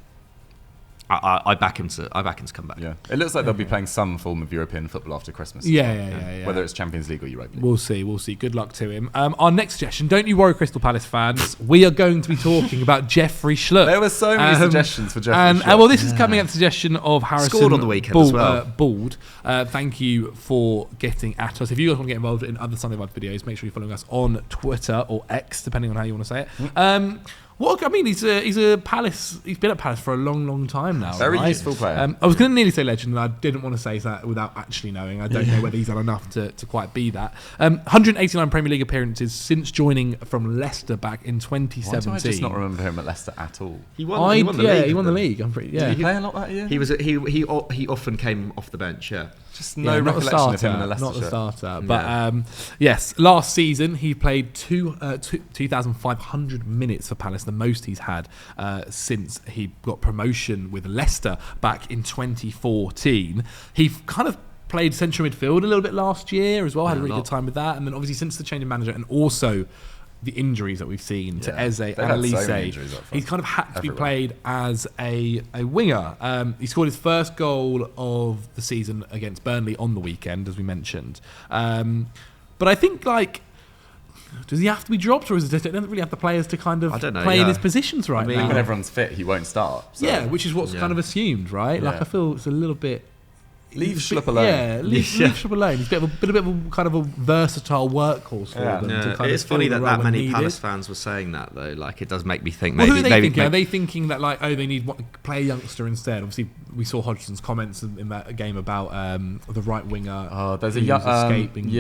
I back him to come back. Yeah, it looks like they'll be playing some form of European football after Christmas. Yeah. Whether it's Champions League or Europa League. We'll see. Good luck to him. Our next suggestion, don't you worry, Crystal Palace fans. We are going to be talking about Jeffrey Schlupp. There were so many suggestions for Jeffrey Schlupp. Well, this is coming at the suggestion of Harrison. Scored on the weekend as well. Bald. Thank you for getting at us. If you guys want to get involved in other Sunday Vibe videos, make sure you're following us on Twitter or X, depending on how you want to say it. What I mean, he's a Palace. He's been at Palace for a long time now. Very useful player. I was going to nearly say legend, and I didn't want to say that without actually knowing. I don't know whether he's done enough to quite be that. 189 Premier League appearances since joining from Leicester back in 2017. Why do I just not remember him at Leicester at all? He won the league. He won the league. I'm pretty. Yeah. Did he play a lot that year? He often came off the bench. Yeah. Just no recollection of him in the Leicester Not the shirt. starter. But yes, last season he played 2,500 minutes for Palace, the most he's had since he got promotion with Leicester back in 2014. He kind of played central midfield a little bit last year as well, had a really good time with that. And then obviously since the change of manager, and also the injuries that we've seen to Eze and They've had so many Elise. injuries up front. He's kind of had to be Everywhere. played as a winger. He scored his first goal of the season against Burnley on the weekend, as we mentioned. But I think, like, does he have to be dropped, or is it just, they don't really have the players to kind of I don't know, play in yeah. his positions right I mean, now? When everyone's fit, he won't start. So. Yeah, which is what's Yeah. kind of assumed, right? Like, Yeah. I feel it's a little bit... Leave he's a bit- Schlupp alone. Yeah, leave Schlupp alone. He's a bit of a kind of a versatile workhorse for them. To Yeah. kind It's of funny fill the that role that when many needed. Palace fans were saying that, though. Like, it does make me think Well, maybe... who are they thinking? maybe Are they thinking that, like, they need play a youngster instead? Obviously, we saw Hodgson's comments in that game about the right winger. Oh, there's a who's young, escaping.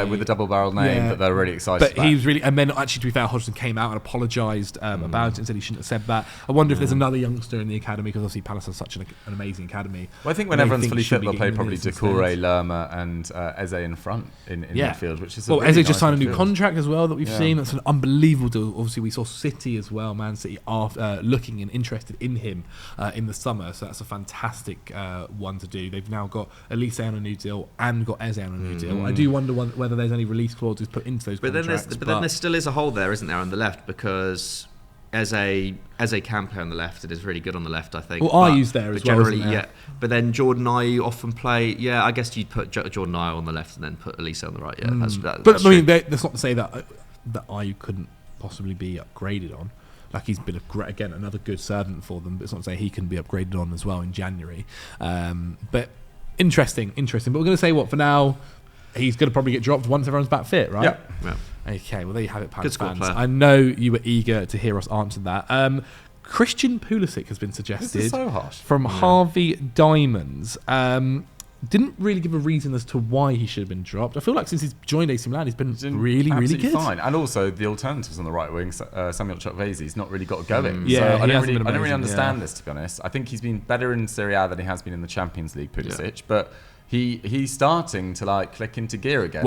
with a double-barrel name that they're really excited But about. he was really, and then actually, to be fair, Hodgson came out and apologised about it and said he shouldn't have said that. I wonder if there's another youngster in the academy, because obviously Palace has such an amazing academy. Well, I think when They everyone's think fully should fit, be they'll play getting probably minutes Decore, instead. Lerma, and Eze in front in midfield, which is a Well, really Eze just nice signed a new midfield. contract as well that we've Yeah. seen. That's an unbelievable deal. Obviously, we saw City as well. Man City are looking and interested in him in the summer, so that's a fantastic one to do. They've now got Elise on a new deal and got Eze on a new deal. I do wonder whether there's any release clauses put into those But then, contracts. there still is a hole there, isn't there, on the left? Because Eze can play on the left and is really good on the left, I think. Well, but, Ayew's there but as well, generally, isn't there? yeah. But then Jordan Ayew often play. Yeah, I guess you'd put Jordan Ayew on the left and then put Elise on the right. Yeah, that's But that's I mean, true. that's not to say that Ayew couldn't possibly be upgraded on. Like, he's been again another good servant for them, but it's not to say he can be upgraded on as well in January. But interesting. But we're going to say what for now. He's going to probably get dropped once everyone's back fit, right? Yeah. Okay, well, there you have it, Palace Good squad fans. player. I know you were eager to hear us answer that. Christian Pulisic has been This suggested is so harsh. from Harvey Diamonds. Didn't really give a reason as to why he should have been dropped. I feel like since he's joined AC Milan, he's been really Absolutely good. fine. And also the alternatives on the right wing, Samuel Chukwueze's not really got going. Yeah, so he I don't hasn't been really amazing, understand yeah. this, to be honest. I think he's been better in Serie A than he has been in the Champions League, Pulisic, but he's starting to like click into gear again.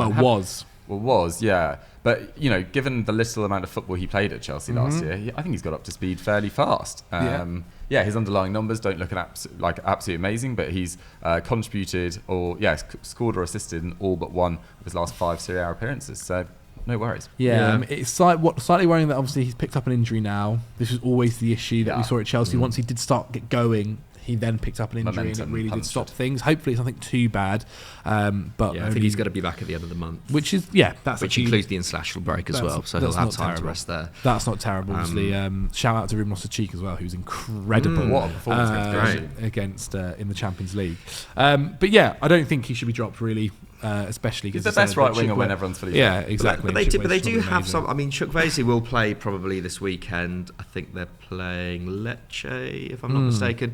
Was, yeah. But, you know, given the little amount of football he played at Chelsea last year, I think he's got up to speed fairly fast. His underlying numbers don't look absolutely amazing, but he's contributed scored or assisted in all but one of his last 5 Serie A appearances. So, no worries. It's slightly worrying that obviously he's picked up an injury now. This was always the issue that we saw at Chelsea. Once he did get going, he then picked up an injury Momentum and it really did punctured. stop things. Hopefully it's nothing too bad. But I think he's going to be back at the end of the month. which is Which includes the international break as well, so he'll have time to rest there. That's not terrible. Obviously, shout out to Ruben Loftus-Cheek as well, who's incredible. What a performance against in the Champions League. But yeah, I don't think he should be dropped really, especially He's because the best right winger when everyone's fully fit. Yeah, exactly. But they do Chukwueze's have some. amazing. I mean, Chukwueze will play probably this weekend. I think they're playing Lecce, if I'm not mistaken.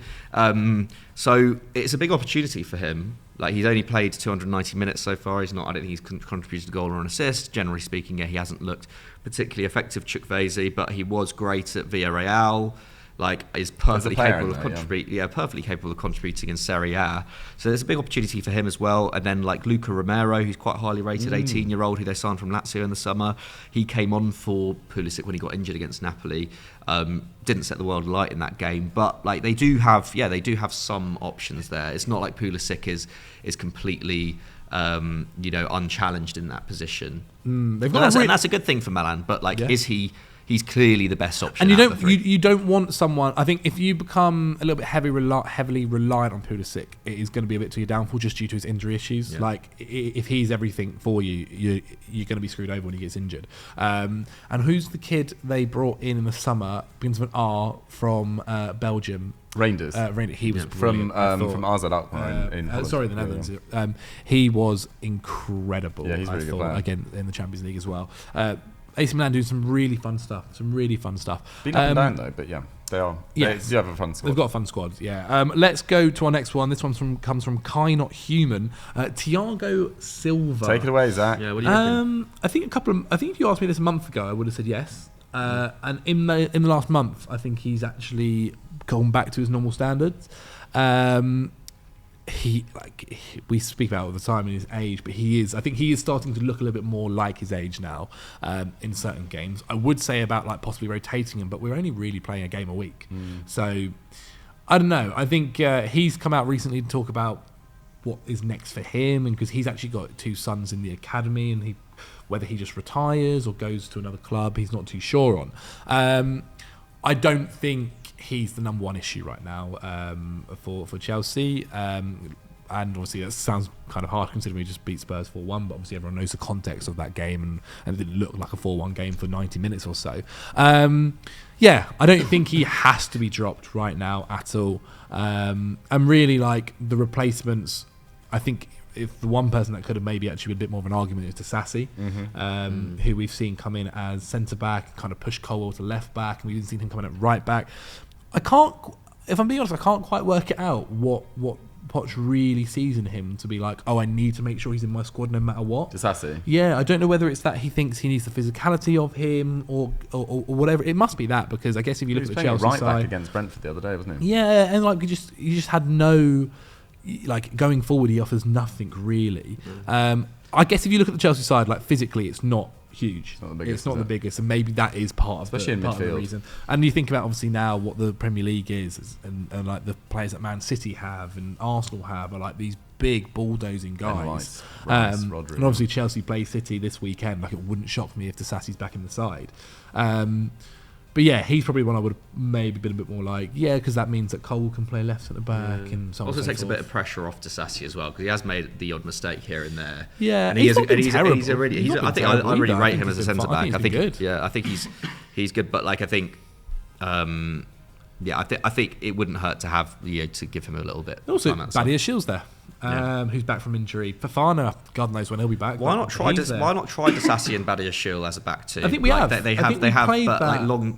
So it's a big opportunity for him. Like, he's only played 290 minutes so far. I don't think he's contributed a goal or an assist. Generally speaking, he hasn't looked particularly effective, Chukwueze, but he was great at Villarreal. Like, is perfectly capable of perfectly capable of contributing in Serie A. So there's a big opportunity for him as well. And then like Luca Romero, who's quite highly rated, 18-year-old who they signed from Lazio in the summer. He came on for Pulisic when he got injured against Napoli. Didn't set the world alight in that game, but like they do have some options there. It's not like Pulisic is completely unchallenged in that position. They've And got that's a good thing for Milan. But like, is he? He's clearly the best option. And out of the three. you don't want someone. I think if you become a little bit heavily reliant on Pulisic, it is going to be a bit to your downfall just due to his injury issues. Yeah. Like, if he's everything for you, you're going to be screwed over when he gets injured. And who's the kid they brought in the summer? Begins with an R from Belgium. Reinders. He was from brilliant, I thought. AZ Alkmaar in Holland. Sorry, the Netherlands. He was incredible. Yeah, he's a really good player. Again in the Champions League as well. AC Milan doing some really fun stuff. Been up and down though, but yeah, they are. Yes. They do have a fun squad. They've got a fun squad, yeah. Let's go to our next one. This comes from Kai Not Human. Thiago Silva. Take it away, Zach. Yeah, what do you reckon? I think if you asked me this a month ago, I would have said yes. And in the last month, I think he's actually gone back to his normal standards. We speak about it all the time in his age, but I think he is starting to look a little bit more like his age now in certain games. I would say about like possibly rotating him, but we're only really playing a game a week. So I don't know. I think he's come out recently to talk about what is next for him, and because he's actually got 2 sons in the academy, and he Whether he just retires or goes to another club, he's not too sure on. I don't think he's the number one issue right now for Chelsea. And obviously that sounds kind of hard considering we just beat Spurs 4-1, but obviously everyone knows the context of that game and it didn't look like a 4-1 game for 90 minutes or so. I don't think he has to be dropped right now at all. And really, like, the replacements, I think if the one person that could have maybe actually been a bit more of an argument is Disasi, who we've seen come in as centre-back, kind of push Colwell to left-back, and we've seen him coming at right-back. If I'm being honest, I can't quite work it out what Poch really sees in him to be like, I need to make sure he's in my squad no matter what. Disasi. Yeah, I don't know whether it's that he thinks he needs the physicality of him or whatever. It must be that, because I guess if you look at the Chelsea right side, back against Brentford the other day, wasn't he? Yeah, and like you just had no, like, going forward he offers nothing really. I guess if you look at the Chelsea side, like, physically it's not huge. It's not the biggest, and maybe that is part of the reason. And you think about obviously now what the Premier League is, and like the players that Man City have and Arsenal have are like these big bulldozing guys. Rice, and obviously Chelsea play City this weekend. Like, it wouldn't shock me if Disasi's back in the side. But yeah, he's probably one I would have maybe been a bit more like, because that means that Cole can play left at the back and so on. Also and so takes forth. a bit of pressure off Disasi as well, because he has made the odd mistake here and there. Yeah, and he's I really rate him as a centre back. I think good. Yeah, I think he's good, but like I think. I think it wouldn't hurt to have to give him a little bit. Also, Badia Shields there, who's back from injury. Fofana, God knows when he'll be back. Why not try Disasi and Badia Shield as a back two? I think we have. They have,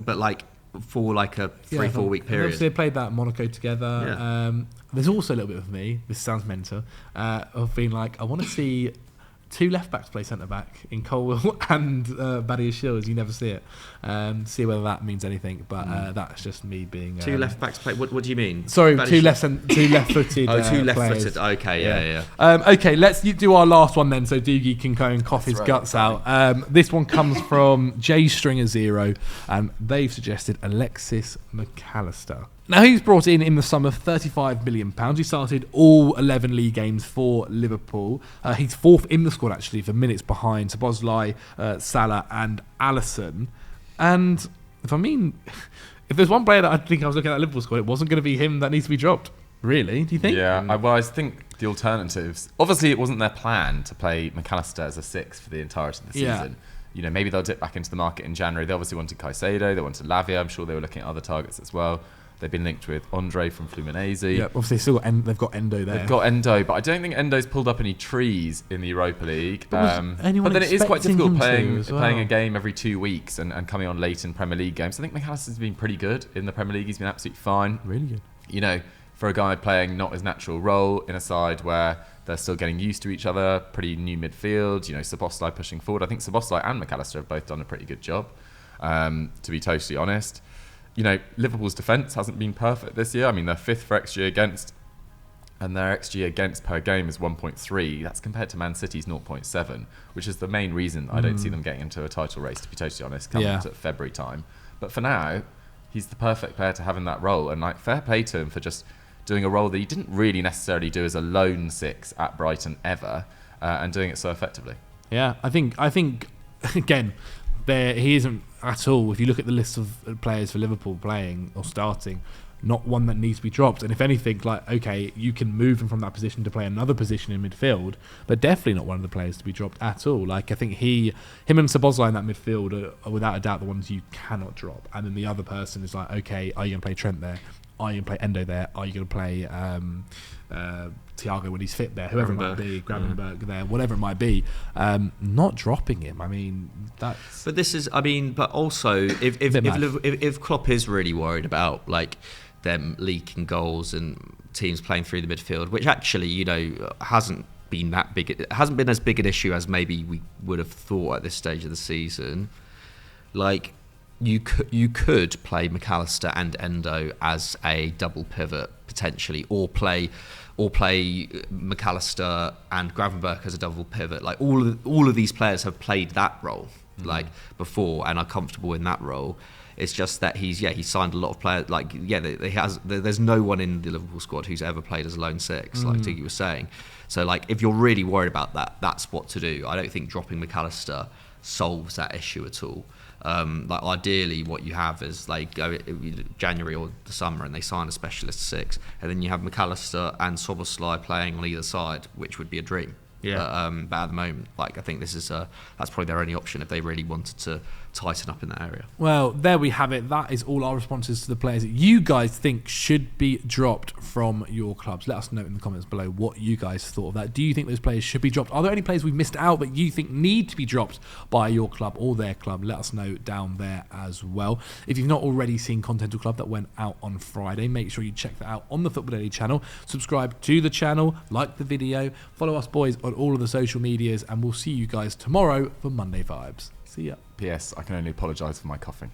but like for like a 3-4 week period. Obviously, they played that at Monaco together. Yeah. There's also a little bit of me. This sounds mental. Of being like, I want to see two left backs play centre back in Colwell and Badia Shields. You never see it. See whether that means anything, but that's just me being two left backs play. What do you mean? Sorry, two left-footed. Two left-footed. Players. Okay, yeah. Okay, let's do our last one then, so Doogie can go and cough his guts out. This one comes from J Stringer 0, and they've suggested Alexis Mac Allister. Now, he's brought in the sum of £35 million. He started all 11 league games for Liverpool. He's fourth in the squad, actually, for minutes behind Szoboszlai, Salah and Alisson. And if there's one player that I think I was looking at Liverpool squad, it wasn't going to be him that needs to be dropped. Really? Do you think? Yeah, I think the alternatives... Obviously, it wasn't their plan to play Mac Allister as a 6 for the entirety of the season. Maybe they'll dip back into the market in January. They obviously wanted Caicedo, they wanted Lavia. I'm sure they were looking at other targets as well. They've been linked with Andre from Fluminense. Yeah, obviously they've got Endo there. They've got Endo, but I don't think Endo's pulled up any trees in the Europa League. But then it is quite difficult playing a game every 2 weeks and coming on late in Premier League games. I think Mac Allister's been pretty good in the Premier League. He's been absolutely fine. Really good. For a guy playing not his natural role in a side where they're still getting used to each other, pretty new midfield, Szoboszlai pushing forward. I think Szoboszlai and Mac Allister have both done a pretty good job, to be totally honest. Liverpool's defence hasn't been perfect this year. I mean, they're fifth for XG against, and their XG against per game is 1.3. That's compared to Man City's 0.7, which is the main reason I don't see them getting into a title race, to be totally honest, coming to February time. But for now, he's the perfect player to have in that role, and fair play to him for just doing a role that he didn't really necessarily do as a lone 6 at Brighton ever, and doing it so effectively. Yeah, I think again, he isn't at all. If you look at the list of players for Liverpool playing or starting, not one that needs to be dropped. And if anything, you can move him from that position to play another position in midfield, but definitely not one of the players to be dropped at all. I think him and Szoboszlai in that midfield are without a doubt the ones you cannot drop. And then the other person is are you going to play Trent there? Are you going to play Endo there? Are you going to play Thiago when he's fit there? Whoever it might be, Gravenberch there, whatever it might be. Not dropping him. I mean, that's... But this is... but also, if Klopp is really worried about, them leaking goals and teams playing through the midfield, which actually, hasn't been that big... It hasn't been as big an issue as maybe we would have thought at this stage of the season. You could play Mac Allister and Endo as a double pivot potentially, or play Mac Allister and Gravenberch as a double pivot. All of these players have played that role before and are comfortable in that role. It's just that he's signed a lot of players. There's no one in the Liverpool squad who's ever played as a lone 6, like Tiggy was saying. So if you're really worried about that, that's what to do. I don't think dropping Mac Allister solves that issue at all. Like ideally, what you have is like go January or the summer, and they sign a specialist 6, and then you have Mac Allister and Szoboszlai playing on either side, which would be a dream. Yeah. But at the moment, like I think this is that's probably their only option if they really wanted to tighten up in that area. Well, there we have it. That is all our responses to the players that you guys think should be dropped from your clubs. Let us know in the comments below what you guys thought of that. Do you think those players should be dropped? Are there any players we've missed out that you think need to be dropped by your club or their club? Let us know down there as well. If you've not already seen Continental Club that went out on Friday, make sure you check that out on the Football Daily channel. Subscribe to the channel, like the video, follow us boys on all of the social medias, and we'll see you guys tomorrow for Monday Vibes. See ya. P.S. I can only apologise for my coughing.